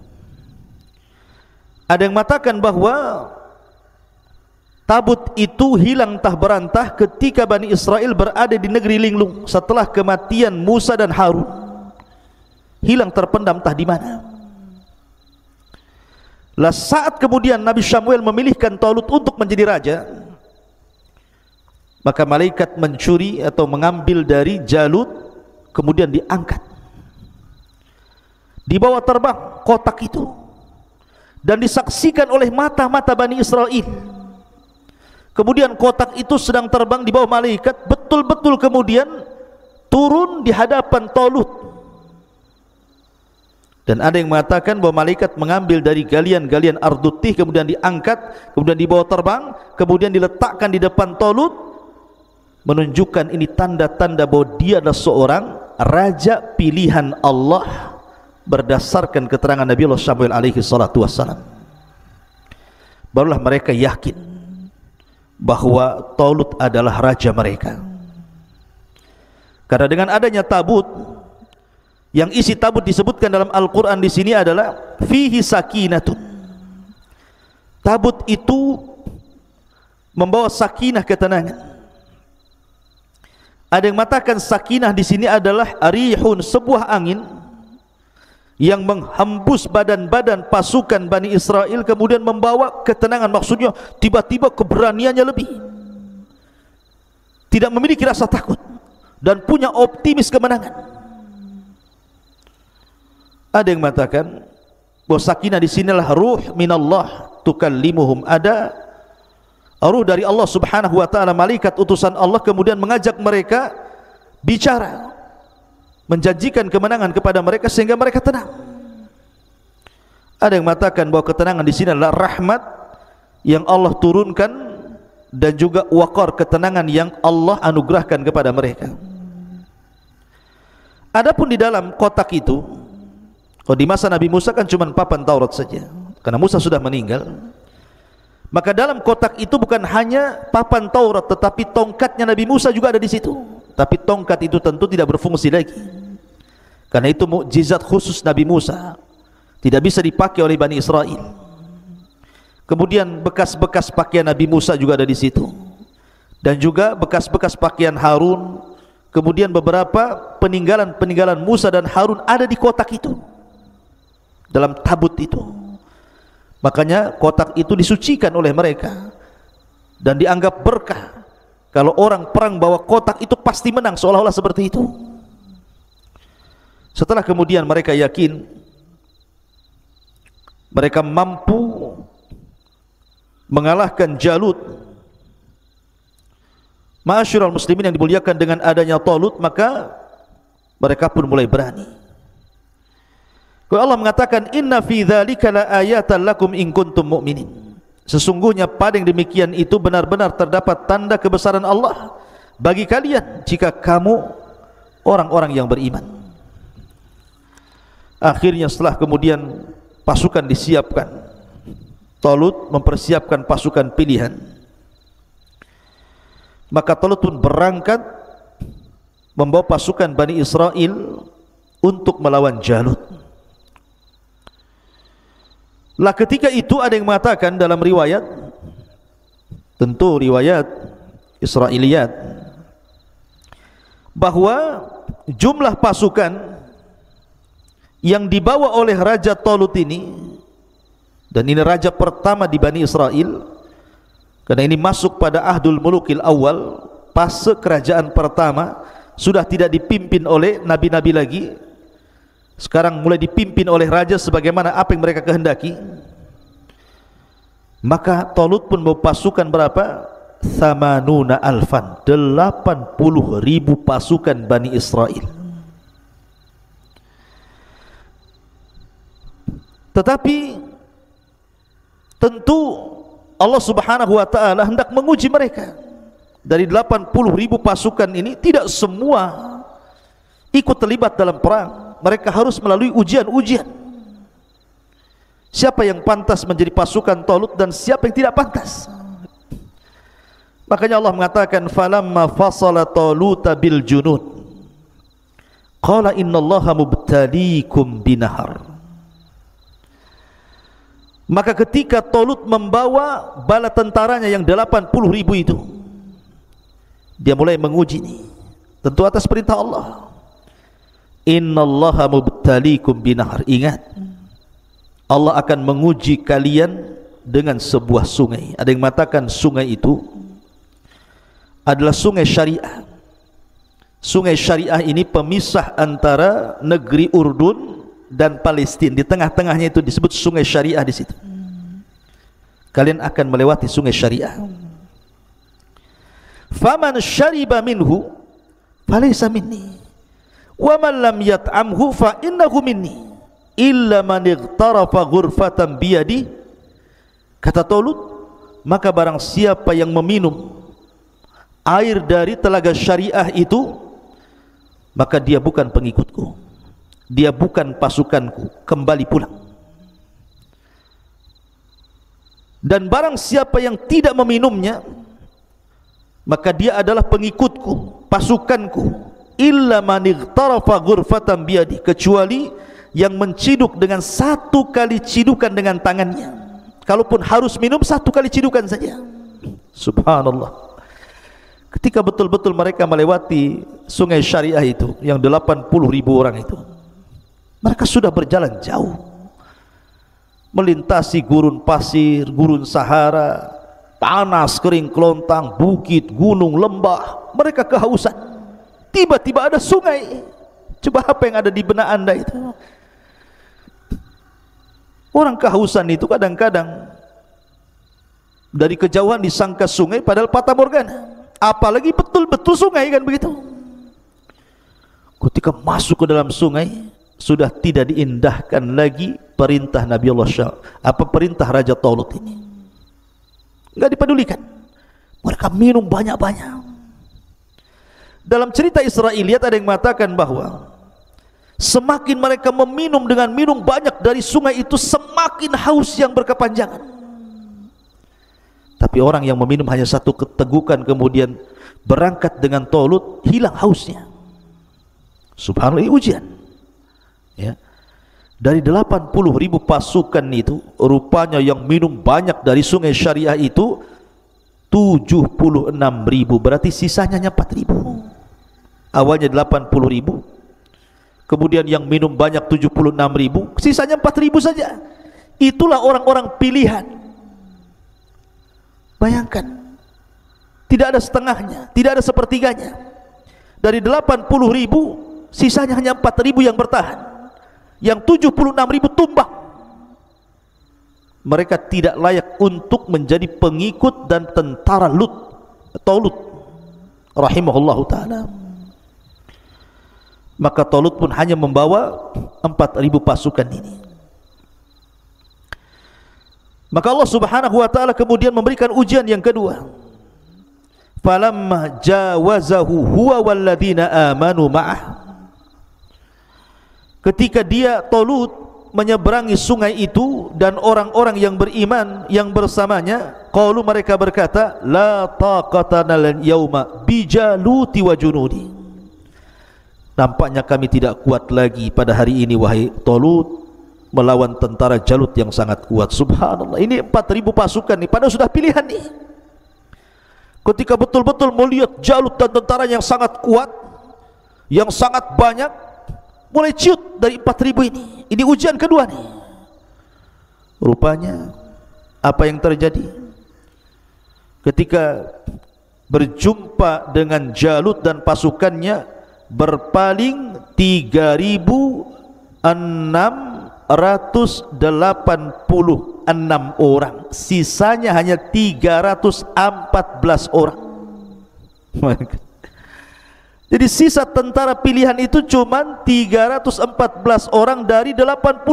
Ada yang mengatakan bahwa tabut itu hilang entah berantah ketika Bani Israel berada di negeri linglung setelah kematian Musa dan Harun. Hilang terpendam entah di mana. Lah saat kemudian Nabi Samuel memilihkan Talut untuk menjadi raja, maka malaikat mencuri atau mengambil dari Jalut, kemudian diangkat, dibawa terbang kotak itu, dan disaksikan oleh mata-mata Bani Israel. Kemudian kotak itu sedang terbang di bawah malaikat, betul-betul kemudian turun di hadapan Talut. Dan ada yang mengatakan bahwa malaikat mengambil dari galian-galian ardutih, kemudian diangkat, kemudian dibawa terbang, kemudian diletakkan di depan Talut, menunjukkan ini tanda-tanda bahwa dia adalah seorang raja pilihan Allah berdasarkan keterangan Nabi Allah Samuel alaihi salatu wassalam. Barulah mereka yakin bahwa Talut adalah raja mereka. Karena dengan adanya tabut, yang isi tabut disebutkan dalam Al-Quran di sini adalah fihi sakinatun. Tabut itu membawa sakinah, ketenangan. Ada yang mengatakan sakinah di sini adalah arihun, sebuah angin yang menghembus badan-badan pasukan Bani Israel, kemudian membawa ketenangan. Maksudnya tiba-tiba keberaniannya lebih, tidak memiliki rasa takut dan punya optimis kemenangan. Ada yang mengatakan bahwa sakinah di sinilah ruh minallah tukallimuhum. Ada ruh dari Allah Subhanahu wa taala, malaikat utusan Allah, kemudian mengajak mereka bicara, menjanjikan kemenangan kepada mereka sehingga mereka tenang. Ada yang mengatakan bahwa ketenangan di sini adalah rahmat yang Allah turunkan dan juga waqar, ketenangan yang Allah anugerahkan kepada mereka. Adapun di dalam kotak itu, kalau di masa Nabi Musa kan cuma papan Taurat saja, karena Musa sudah meninggal. Maka dalam kotak itu bukan hanya papan Taurat, tetapi tongkatnya Nabi Musa juga ada di situ. Tapi tongkat itu tentu tidak berfungsi lagi, karena itu mukjizat khusus Nabi Musa, tidak bisa dipakai oleh Bani Israel. Kemudian bekas-bekas pakaian Nabi Musa juga ada di situ, dan juga bekas-bekas pakaian Harun. Kemudian beberapa peninggalan-peninggalan Musa dan Harun ada di kotak itu, dalam tabut itu. Makanya kotak itu disucikan oleh mereka dan dianggap berkah. Kalau orang perang bawa kotak itu pasti menang, seolah-olah seperti itu. Setelah kemudian mereka yakin mereka mampu mengalahkan Jalut, ma'asyiral muslimin yang dimuliakan, dengan adanya Talut, maka mereka pun mulai berani. Kalau Allah mengatakan inna fi dzalika laayatan lakum in kuntum mu'minin, sesungguhnya pada yang demikian itu benar-benar terdapat tanda kebesaran Allah bagi kalian jika kamu orang-orang yang beriman. Akhirnya setelah kemudian pasukan disiapkan, Talut mempersiapkan pasukan pilihan, maka Talut pun berangkat membawa pasukan Bani Israel untuk melawan Jalut. Lah ketika itu ada yang mengatakan dalam riwayat tentu riwayat Israiliyat bahwa jumlah pasukan yang dibawa oleh Raja Talut ini, dan ini raja pertama di Bani Israel, karena ini masuk pada Ahdul Mulukil Awal, fase kerajaan pertama, sudah tidak dipimpin oleh nabi-nabi lagi, sekarang mulai dipimpin oleh raja sebagaimana apa yang mereka kehendaki. Maka Talut pun membawa pasukan berapa? Thamanuna alfan, 80.000 pasukan Bani Israel. Tetapi tentu Allah Subhanahu wa ta'ala hendak menguji mereka. Dari 80.000 pasukan ini, tidak semua ikut terlibat dalam perang. Mereka harus melalui ujian-ujian. Siapa yang pantas menjadi pasukan Talut dan siapa yang tidak pantas. Makanya Allah mengatakan, falamma fasala Taluta bil junud qala innallaha mubtaliikum binahar. Maka ketika Talut membawa bala tentaranya yang 80.000 itu, dia mulai menguji ini, tentu atas perintah Allah. Innallaha mubtaliikum binahar. Ingat, Allah akan menguji kalian dengan sebuah sungai. Ada yang mengatakan sungai itu adalah sungai syariah. Sungai syariah ini pemisah antara negeri Urdun dan Palestina. Di tengah-tengahnya itu disebut sungai syariah di situ. Kalian akan melewati sungai syariah. Faman syariba minhu falaysa minni wa man lam yat'amhu fa innahu minni illa man ightarafa ghurfatan biyadi. Kata Talut, maka barang siapa yang meminum air dari telaga syariah itu, maka dia bukan pengikutku, dia bukan pasukanku, kembali pulang. Dan barang siapa yang tidak meminumnya, maka dia adalah pengikutku, pasukanku. Illa man ightarafa ghurfatan biyadi, kecuali yang menciduk dengan satu kali cidukan dengan tangannya. Kalaupun harus minum, satu kali cidukan saja. Subhanallah. Ketika betul-betul mereka melewati sungai syariah itu, yang 80.000 orang itu, mereka sudah berjalan jauh, melintasi gurun pasir, gurun Sahara, panas, kering, kelontang, bukit, gunung, lembah. Mereka kehausan. Tiba-tiba ada sungai. Coba apa yang ada di benak anda itu? Orang kehausan itu kadang-kadang dari kejauhan disangka sungai, padahal fata morgana. Apalagi betul-betul sungai, kan begitu. Ketika masuk ke dalam sungai, sudah tidak diindahkan lagi perintah Nabi Allah perintah Raja Talut ini. Enggak dipedulikan. Mereka minum banyak-banyak. Dalam cerita Israiliyat ada yang mengatakan bahwa semakin mereka meminum dengan minum banyak dari sungai itu, semakin haus yang berkepanjangan. Tapi orang yang meminum hanya satu ketegukan kemudian berangkat dengan Talut, hilang hausnya. Subhanallah, ini ujian. Ya. Dari 80.000 pasukan itu, rupanya yang minum banyak dari sungai syariah itu 76.000, berarti sisanya hanya 4.000. Awalnya 80.000, kemudian yang minum banyak 76.000, sisanya 4.000 saja. Itulah orang-orang pilihan. Bayangkan, tidak ada setengahnya, tidak ada sepertiganya. Dari 80.000, sisanya hanya 4.000 yang bertahan. Yang 76.000 tumbang. Mereka tidak layak untuk menjadi pengikut dan tentara Talut rahimahullahu ta'ala. Maka Talut pun hanya membawa 4.000 pasukan ini. Maka Allah Subhanahu wa ta'ala kemudian memberikan ujian yang kedua. Falamma jawazahu huwa walladhina amanu ma'ah. Ketika dia Talut menyeberangi sungai itu dan orang-orang yang beriman yang bersamanya, qalu, mereka berkata, la taqata lana yauma bijaluti wa junudi. Nampaknya kami tidak kuat lagi pada hari ini wahai Talut melawan tentara Jalut yang sangat kuat. Subhanallah, ini 4.000 pasukan nih, padahal sudah pilihan nih. ketika betul-betul melihat Jalut dan tentara yang sangat kuat, yang sangat banyak, mulai ciut dari 4.000 ini. Ini ujian kedua nih. Rupanya apa yang terjadi ketika berjumpa dengan Jalut dan pasukannya, berpaling 3.686 orang, sisanya hanya 314 orang. Jadi sisa tentara pilihan itu cuma 314 orang dari 80.000.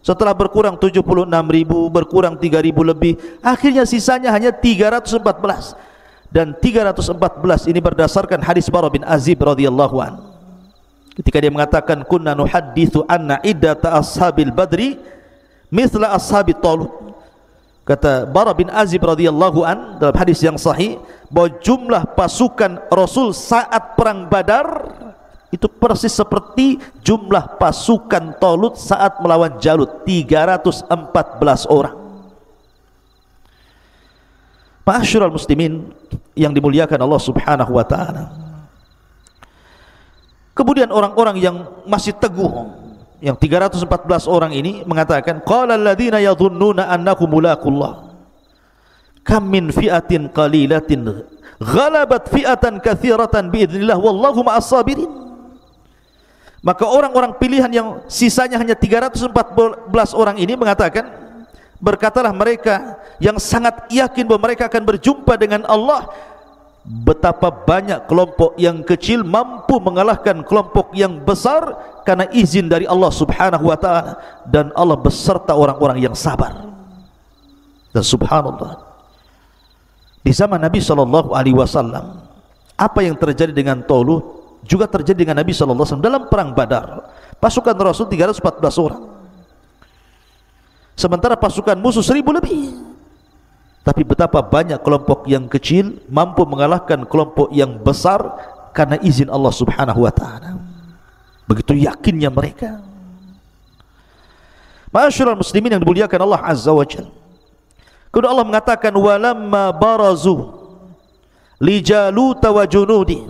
Setelah berkurang 76.000, berkurang 3.000 lebih, akhirnya sisanya hanya 314. Dan 314 ini berdasarkan hadis Bara bin Azib radhiyallahu an. Ketika dia mengatakan kunna nuhadditsu anna iddata ashabil badri mithla ashabit Talut. Kata Bara bin Azib radhiyallahu an dalam hadis yang sahih bahwa jumlah pasukan Rasul saat perang Badar itu persis seperti jumlah pasukan Talut saat melawan Jalut, 314 orang. Ma'asyiral muslimin yang dimuliakan Allah Subhanahu wa taala. Kemudian orang-orang yang masih teguh, yang 314 orang ini mengatakan, qala alladziina yadhunnuna annakum mulaqullah kam min fi'atin qalilatin ghalabat fi'atan katsiratan biidznillah wallahu ma'as sabirin. Maka orang-orang pilihan yang sisanya hanya 314 orang ini mengatakan, berkatalah mereka yang sangat yakin bahwa mereka akan berjumpa dengan Allah, betapa banyak kelompok yang kecil mampu mengalahkan kelompok yang besar karena izin dari Allah Subhanahu wa taala, dan Allah beserta orang-orang yang sabar. Dan subhanallah, di zaman Nabi sallallahu alaihi wasallam, apa yang terjadi dengan Talut juga terjadi dengan Nabi sallallahu alaihi wasallam dalam perang Badar. Pasukan Rasul 314 orang, sementara pasukan musuh 1.000 lebih. Tapi betapa banyak kelompok yang kecil mampu mengalahkan kelompok yang besar karena izin Allah Subhanahu wa taala. Begitu yakinnya mereka. Ma'asyiral muslimin yang dimuliakan Allah Azza wa Jalla. Kemudian Allah mengatakan walamma barazu li Jalut wa junudi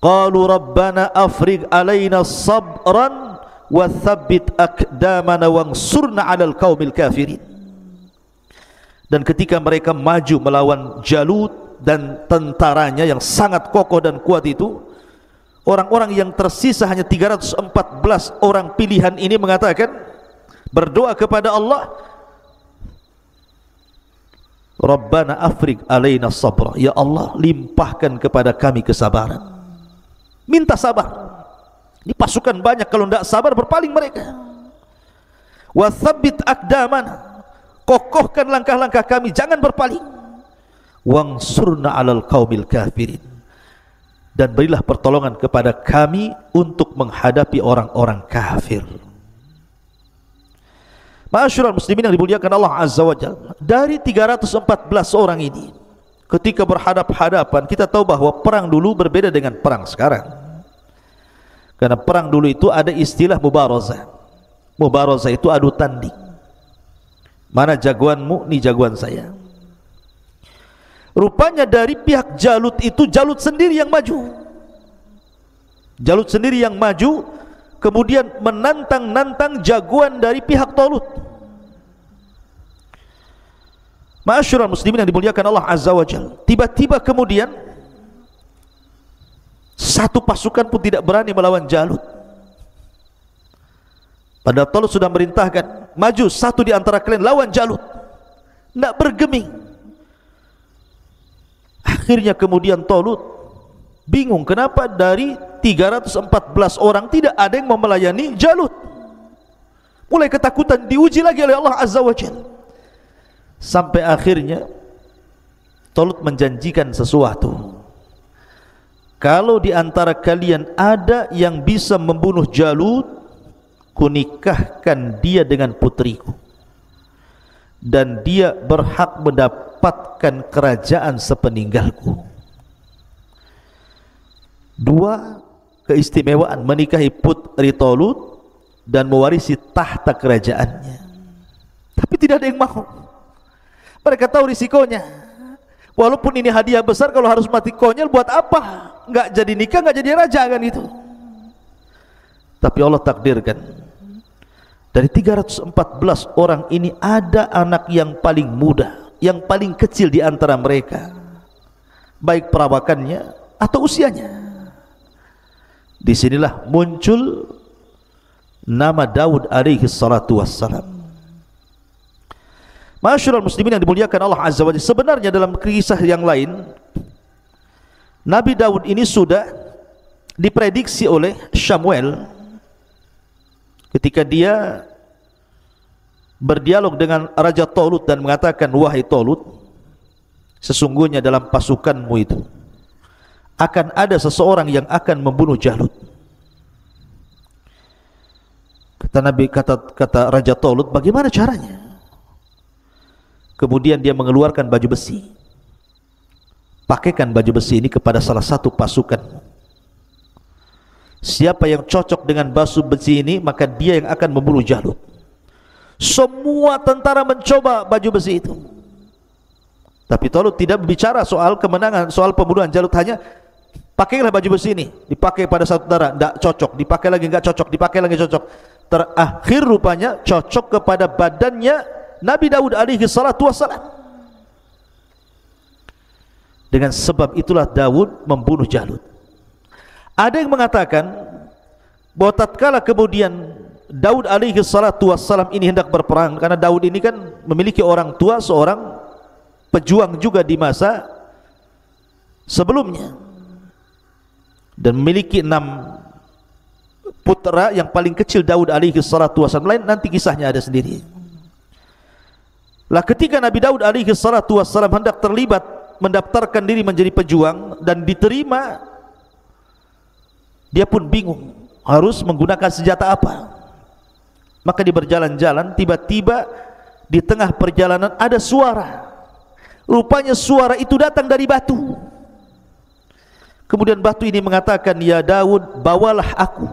qalu rabbana afrigh alaina sabran wa thabbit aqdamana wansurna 'alal qaumil kafirin. Dan ketika mereka maju melawan Jalut dan tentaranya yang sangat kokoh dan kuat itu, orang-orang yang tersisa hanya 314 orang pilihan ini mengatakan, berdoa kepada Allah, Rabbana afrigh alaina sabra, ya Allah limpahkan kepada kami kesabaran. Minta sabar. Ini pasukan banyak, kalau tidak sabar berpaling mereka. Wa tsabbit aqdamana, kokohkan langkah-langkah kami, jangan berpaling. Wansurna 'alal qaumil kafirin, dan berilah pertolongan kepada kami untuk menghadapi orang-orang kafir. Ma'asyiral muslimin yang dimuliakan Allah Azza wa Jalla, dari 314 orang ini ketika berhadap-hadapan, kita tahu bahwa perang dulu berbeda dengan perang sekarang. Karena perang dulu itu ada istilah mubarazah. Mubarazah itu adu tanding. Mana jagoanmu, ni jagoan saya. Rupanya dari pihak Jalut itu, Jalut sendiri yang maju. Jalut sendiri yang maju, kemudian menantang-nantang jagoan dari pihak Talut. Ma'asyiral muslimin yang dimuliakan Allah Azza wa Jalla, tiba-tiba kemudian satu pasukan pun tidak berani melawan Jalut. Padahal Talut sudah merintahkan, maju satu di antara kalian lawan Jalut. Tidak bergeming. Akhirnya kemudian Talut bingung, kenapa dari 314 orang tidak ada yang mau melayani Jalut. Mulai ketakutan, diuji lagi oleh Allah Azza wa Jalla. Sampai akhirnya Talut menjanjikan sesuatu, kalau di antara kalian ada yang bisa membunuh Jalut, kunikahkan dia dengan putriku, dan dia berhak mendapatkan kerajaan sepeninggalku. Dua keistimewaan, menikahi putri Talut dan mewarisi tahta kerajaannya. Tapi tidak ada yang mau. Mereka tahu risikonya. Walaupun ini hadiah besar, kalau harus mati konyol buat apa? Nggak jadi nikah, nggak jadi raja kan itu. Tapi Allah takdirkan dari 314 orang ini ada anak yang paling muda, yang paling kecil di antara mereka, baik perawakannya atau usianya. Disinilah muncul nama Daud alaihi salatu wassalam. Masyarul muslimin yang dimuliakan Allah Azza wa Jalla, sebenarnya dalam kisah yang lain Nabi Daud ini sudah diprediksi oleh Samuel ketika dia berdialog dengan Raja Talut dan mengatakan, wahai Talut, sesungguhnya dalam pasukanmu itu akan ada seseorang yang akan membunuh Jalut. Kata Raja Talut, bagaimana caranya? Kemudian dia mengeluarkan baju besi. Pakaikan baju besi ini kepada salah satu pasukan. Siapa yang cocok dengan baju besi ini, maka dia yang akan membunuh Jalut. Semua tentara mencoba baju besi itu, tapi Talut tidak berbicara soal kemenangan, soal pembunuhan Jalut. Hanya pakailah baju besi ini. Dipakai pada satu tentara, tidak cocok. Dipakai lagi tidak cocok. Dipakai lagi cocok. Terakhir rupanya cocok kepada badannya Nabi Daud alaihi salatu wassalam. Dengan sebab itulah Daud membunuh Jalut. Ada yang mengatakan bahwa tatkala kemudian Daud alaihi salatu wassalam ini hendak berperang, karena Daud ini kan memiliki orang tua, seorang pejuang juga di masa sebelumnya, dan memiliki 6 putra. Yang paling kecil Daud alaihi salatu wassalam, lain nanti kisahnya ada sendiri. Lah ketika Nabi Daud alaihi salatu wassalam hendak terlibat mendaftarkan diri menjadi pejuang dan diterima, dia pun bingung harus menggunakan senjata apa. Maka di berjalan-jalan, tiba-tiba di tengah perjalanan ada suara. Rupanya suara itu datang dari batu. Kemudian batu ini mengatakan, ya Daud, bawalah aku.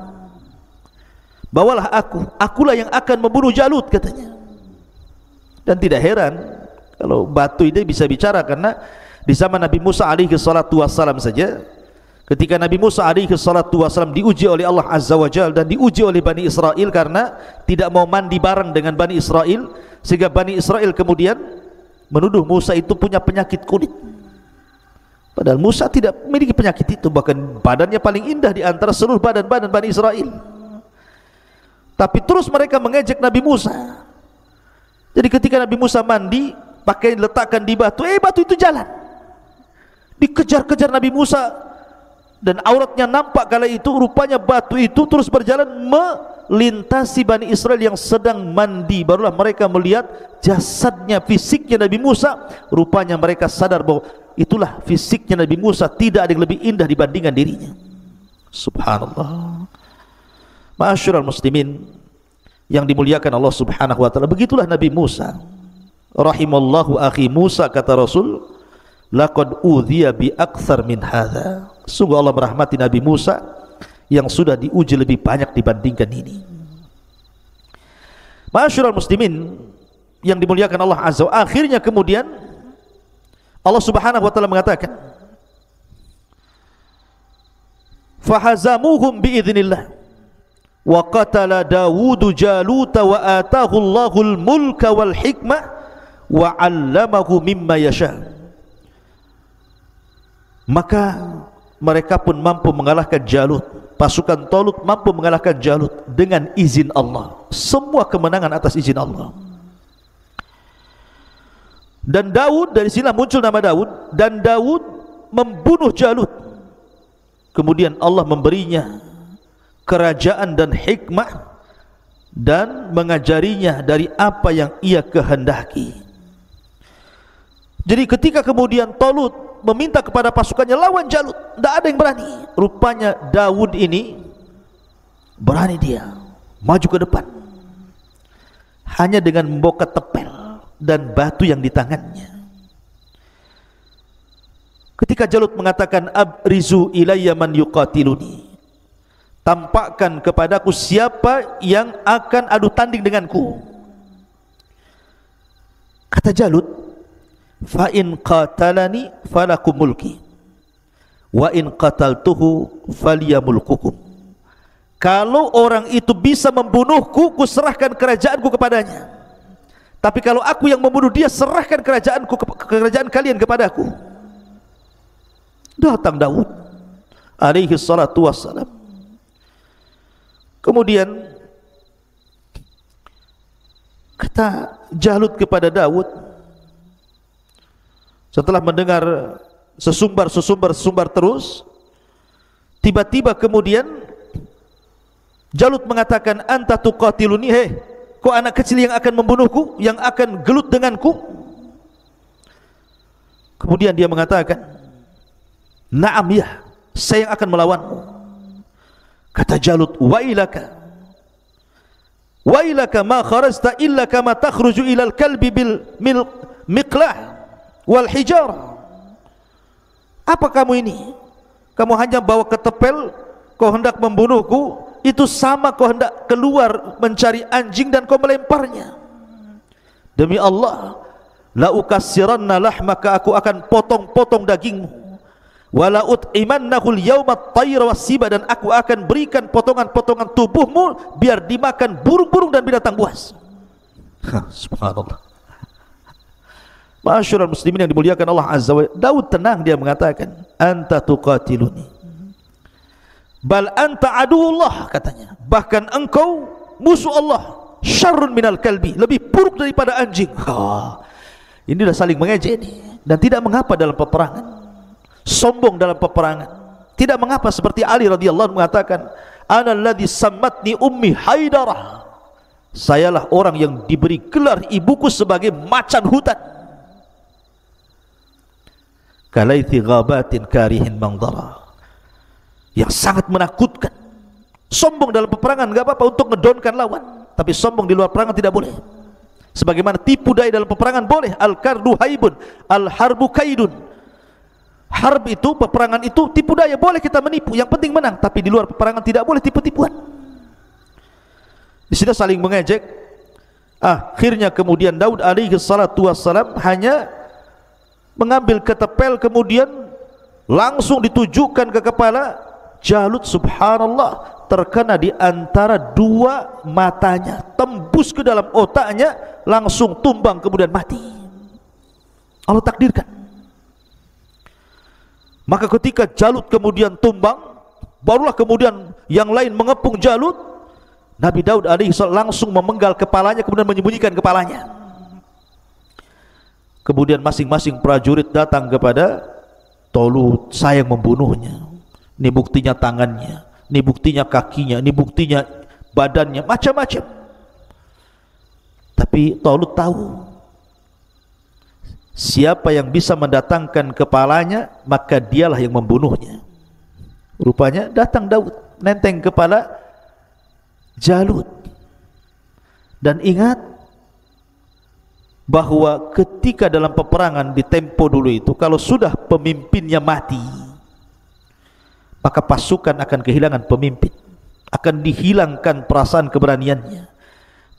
Bawalah aku, akulah yang akan membunuh Jalut, katanya. Dan tidak heran kalau batu ini bisa bicara, karena di zaman Nabi Musa alaihi salatu wassalam saja, ketika Nabi Musa alaihi salatu wassalam diuji oleh Allah Azza wa Jalla dan diuji oleh Bani Israel karena tidak mau mandi bareng dengan Bani Israel, sehingga Bani Israel kemudian menuduh Musa itu punya penyakit kulit. Padahal Musa tidak memiliki penyakit itu, bahkan badannya paling indah di antara seluruh badan-badan Bani Israel. Tapi terus mereka mengejek Nabi Musa. Jadi ketika Nabi Musa mandi, pakai letakkan di batu, batu itu jalan. Dikejar-kejar Nabi Musa dan auratnya nampak kala itu. Rupanya batu itu terus berjalan melintasi Bani Israel yang sedang mandi. Barulah mereka melihat jasadnya, fisiknya Nabi Musa. Rupanya mereka sadar bahwa itulah fisiknya Nabi Musa, tidak ada yang lebih indah dibandingkan dirinya. Subhanallah. Ma'asyiral muslimin yang dimuliakan Allah subhanahu wa ta'ala, begitulah Nabi Musa. Rahimallahu akhi Musa, kata Rasul, laqad udhiya bi akthar min hadha. Sungguh Allah merahmati Nabi Musa yang sudah diuji lebih banyak dibandingkan ini. Ma'asyiral muslimin yang dimuliakan Allah azza wa, akhirnya kemudian Allah subhanahu wa ta'ala mengatakan, fahazamuhum biidznillah wa qatala Dawudu Jaluta wa atahu Allahul mulka wal hikmah wa 'allamahu mimma yasha. Maka mereka pun mampu mengalahkan Jalut. Pasukan Talut mampu mengalahkan Jalut dengan izin Allah. Semua kemenangan atas izin Allah. Dan Daud, dari sinilah muncul nama Daud, dan Daud membunuh Jalut. Kemudian Allah memberinya kerajaan dan hikmah dan mengajarinya dari apa yang ia kehendaki. Jadi ketika kemudian Talut meminta kepada pasukannya lawan Jalut, tidak ada yang berani. Rupanya Daud ini berani, dia maju ke depan hanya dengan membawa ketepel dan batu yang di tangannya. Ketika Jalut mengatakan, abrizu ilayya man yuqatiluni, tampakkan kepadaku siapa yang akan adu tanding denganku. Kata Jalut, fa in qatalani falakum mulki wa in qataltuhu falyamulkukum. Kalau orang itu bisa membunuhku, ku serahkan kerajaanku kepadanya. Tapi kalau aku yang membunuh dia, serahkan kerajaan kalian kepadaku. Datang Daud alaihi salatu wassalam. Kemudian kata Jalut kepada Daud, setelah mendengar sesumbar terus, tiba-tiba kemudian Jalut mengatakan, anta tuqatiluni, kau anak kecil yang akan membunuhku, yang akan gelut denganku? Kemudian dia mengatakan, na'am ya, saya yang akan melawanmu. Kata Jalut, wailaka ma kharajta illa kama takhruju ilal kalbi bil miqlah wal hijar. Apa kamu ini? Kamu hanya bawa ketepel, kau hendak membunuhku, itu sama kau hendak keluar mencari anjing dan kau melemparnya. Demi Allah, la ukassiranna lahmaka, aku akan potong-potong dagingmu. Wala ut'imannahul yawma at-tayra was-siba, dan aku akan berikan potongan-potongan tubuhmu biar dimakan burung-burung dan binatang buas. Subhanallah. Ma'asyiral muslimin yang dimuliakan Allah Azza wa Jalla, Daud tenang, dia mengatakan, anta tuqatiluni bal anta aduullah, katanya, bahkan engkau musuh Allah, syarrun minal kalbi, lebih buruk daripada anjing. Ini sudah saling mengejek ini, dan tidak mengapa dalam peperangan, sombong dalam peperangan tidak mengapa. Seperti Ali radhiyallahu anhu mengatakan, ana alladhi sammatni ummi haidarah, sayalah orang yang diberi gelar ibuku sebagai macan hutan. Kalaithi ghabatin karihin mangdara, yang sangat menakutkan. Sombong dalam peperangan enggak apa-apa untuk ngedonkan lawan, tapi sombong di luar perangan tidak boleh. Sebagaimana tipu daya dalam peperangan boleh. Al-kardu haibun, al-harbu kaidun. Harb itu, peperangan itu tipu daya, boleh kita menipu, yang penting menang. Tapi di luar peperangan tidak boleh tipu-tipuan. Di sini saling mengejek. Akhirnya kemudian Daud alaihi salatu wassalam hanya mengambil ketepel, kemudian langsung ditujukan ke kepala Jalut. Subhanallah, terkena di antara dua matanya, tembus ke dalam otaknya, langsung tumbang kemudian mati. Allah takdirkan. Maka ketika Jalut kemudian tumbang, barulah kemudian yang lain mengepung Jalut. Nabi Daud alaihi salam langsung memenggal kepalanya, kemudian menyembunyikan kepalanya. Kemudian masing-masing prajurit datang kepada Tolut, saya yang membunuhnya. Ini buktinya tangannya, ini buktinya kakinya, ini buktinya badannya, macam-macam. Tapi Tolut tahu siapa yang bisa mendatangkan kepalanya, maka dialah yang membunuhnya. Rupanya datang Daud, nenteng kepala Jalut. Dan ingat bahwa ketika dalam peperangan di tempo dulu itu, kalau sudah pemimpinnya mati, maka pasukan akan kehilangan pemimpin, akan dihilangkan perasaan keberaniannya.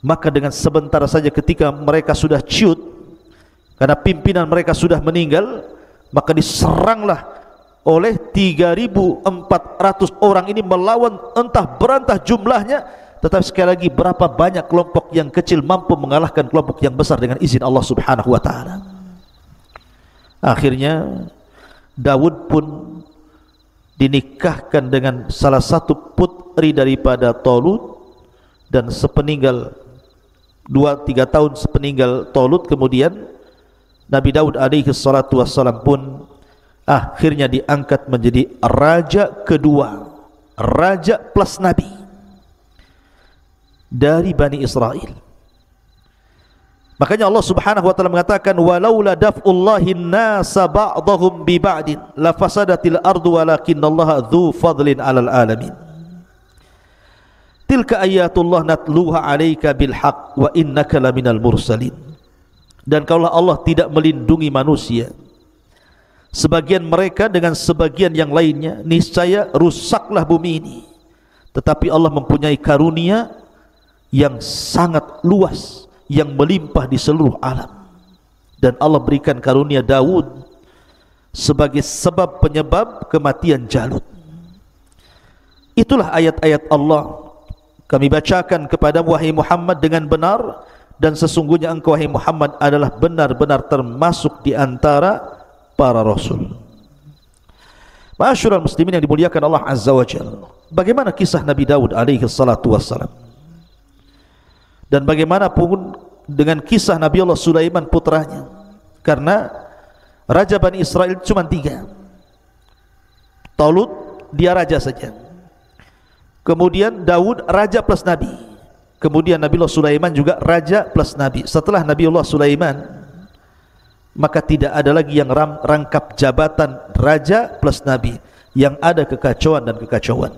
Maka dengan sebentar saja ketika mereka sudah ciut, karena pimpinan mereka sudah meninggal, maka diseranglah oleh 3.400 orang ini melawan, entah berantah jumlahnya, tetapi sekali lagi berapa banyak kelompok yang kecil mampu mengalahkan kelompok yang besar dengan izin Allah subhanahu wa ta'ala. Akhirnya Daud pun dinikahkan dengan salah satu putri daripada Tolut, dan sepeninggal 2-3 tahun sepeninggal Tolut, kemudian Nabi Daud alaihi salatu wassalam pun akhirnya diangkat menjadi raja kedua, raja plus nabi dari Bani Israel. Makanya Allah subhanahu wa ta'ala mengatakan, walaula daf'ullahi nasa ba'dahum bi ba'din la fasadatil ardu walakinallaha dzu fadlin 'alal alamin. Tilka ayatullah natluha 'alaika bil haqq wa innaka laminal mursalin. Dan kalau Allah tidak melindungi manusia, sebagian mereka dengan sebagian yang lainnya, niscaya rusaklah bumi ini. Tetapi Allah mempunyai karunia yang sangat luas, yang melimpah di seluruh alam. dan Allah berikan karunia Daud sebagai sebab penyebab kematian Jalut. Itulah ayat-ayat Allah kami bacakan kepada wahai Muhammad dengan benar, dan sesungguhnya engkau wahai Muhammad adalah benar-benar termasuk di antara para rasul. Ma'asyiral muslimin yang dimuliakan Allah Azza wa Jalla, bagaimana kisah Nabi Daud alaihi salatu wassalam, dan bagaimana pun dengan kisah Nabi Allah Sulaiman putranya. Karena Raja Bani Israel cuma 3. Talut dia raja saja, kemudian Daud raja plus nabi, kemudian Nabi Allah Sulaiman juga raja plus nabi. Setelah Nabi Allah Sulaiman, maka tidak ada lagi yang rangkap jabatan raja plus nabi, yang ada kekacauan dan kekacauan.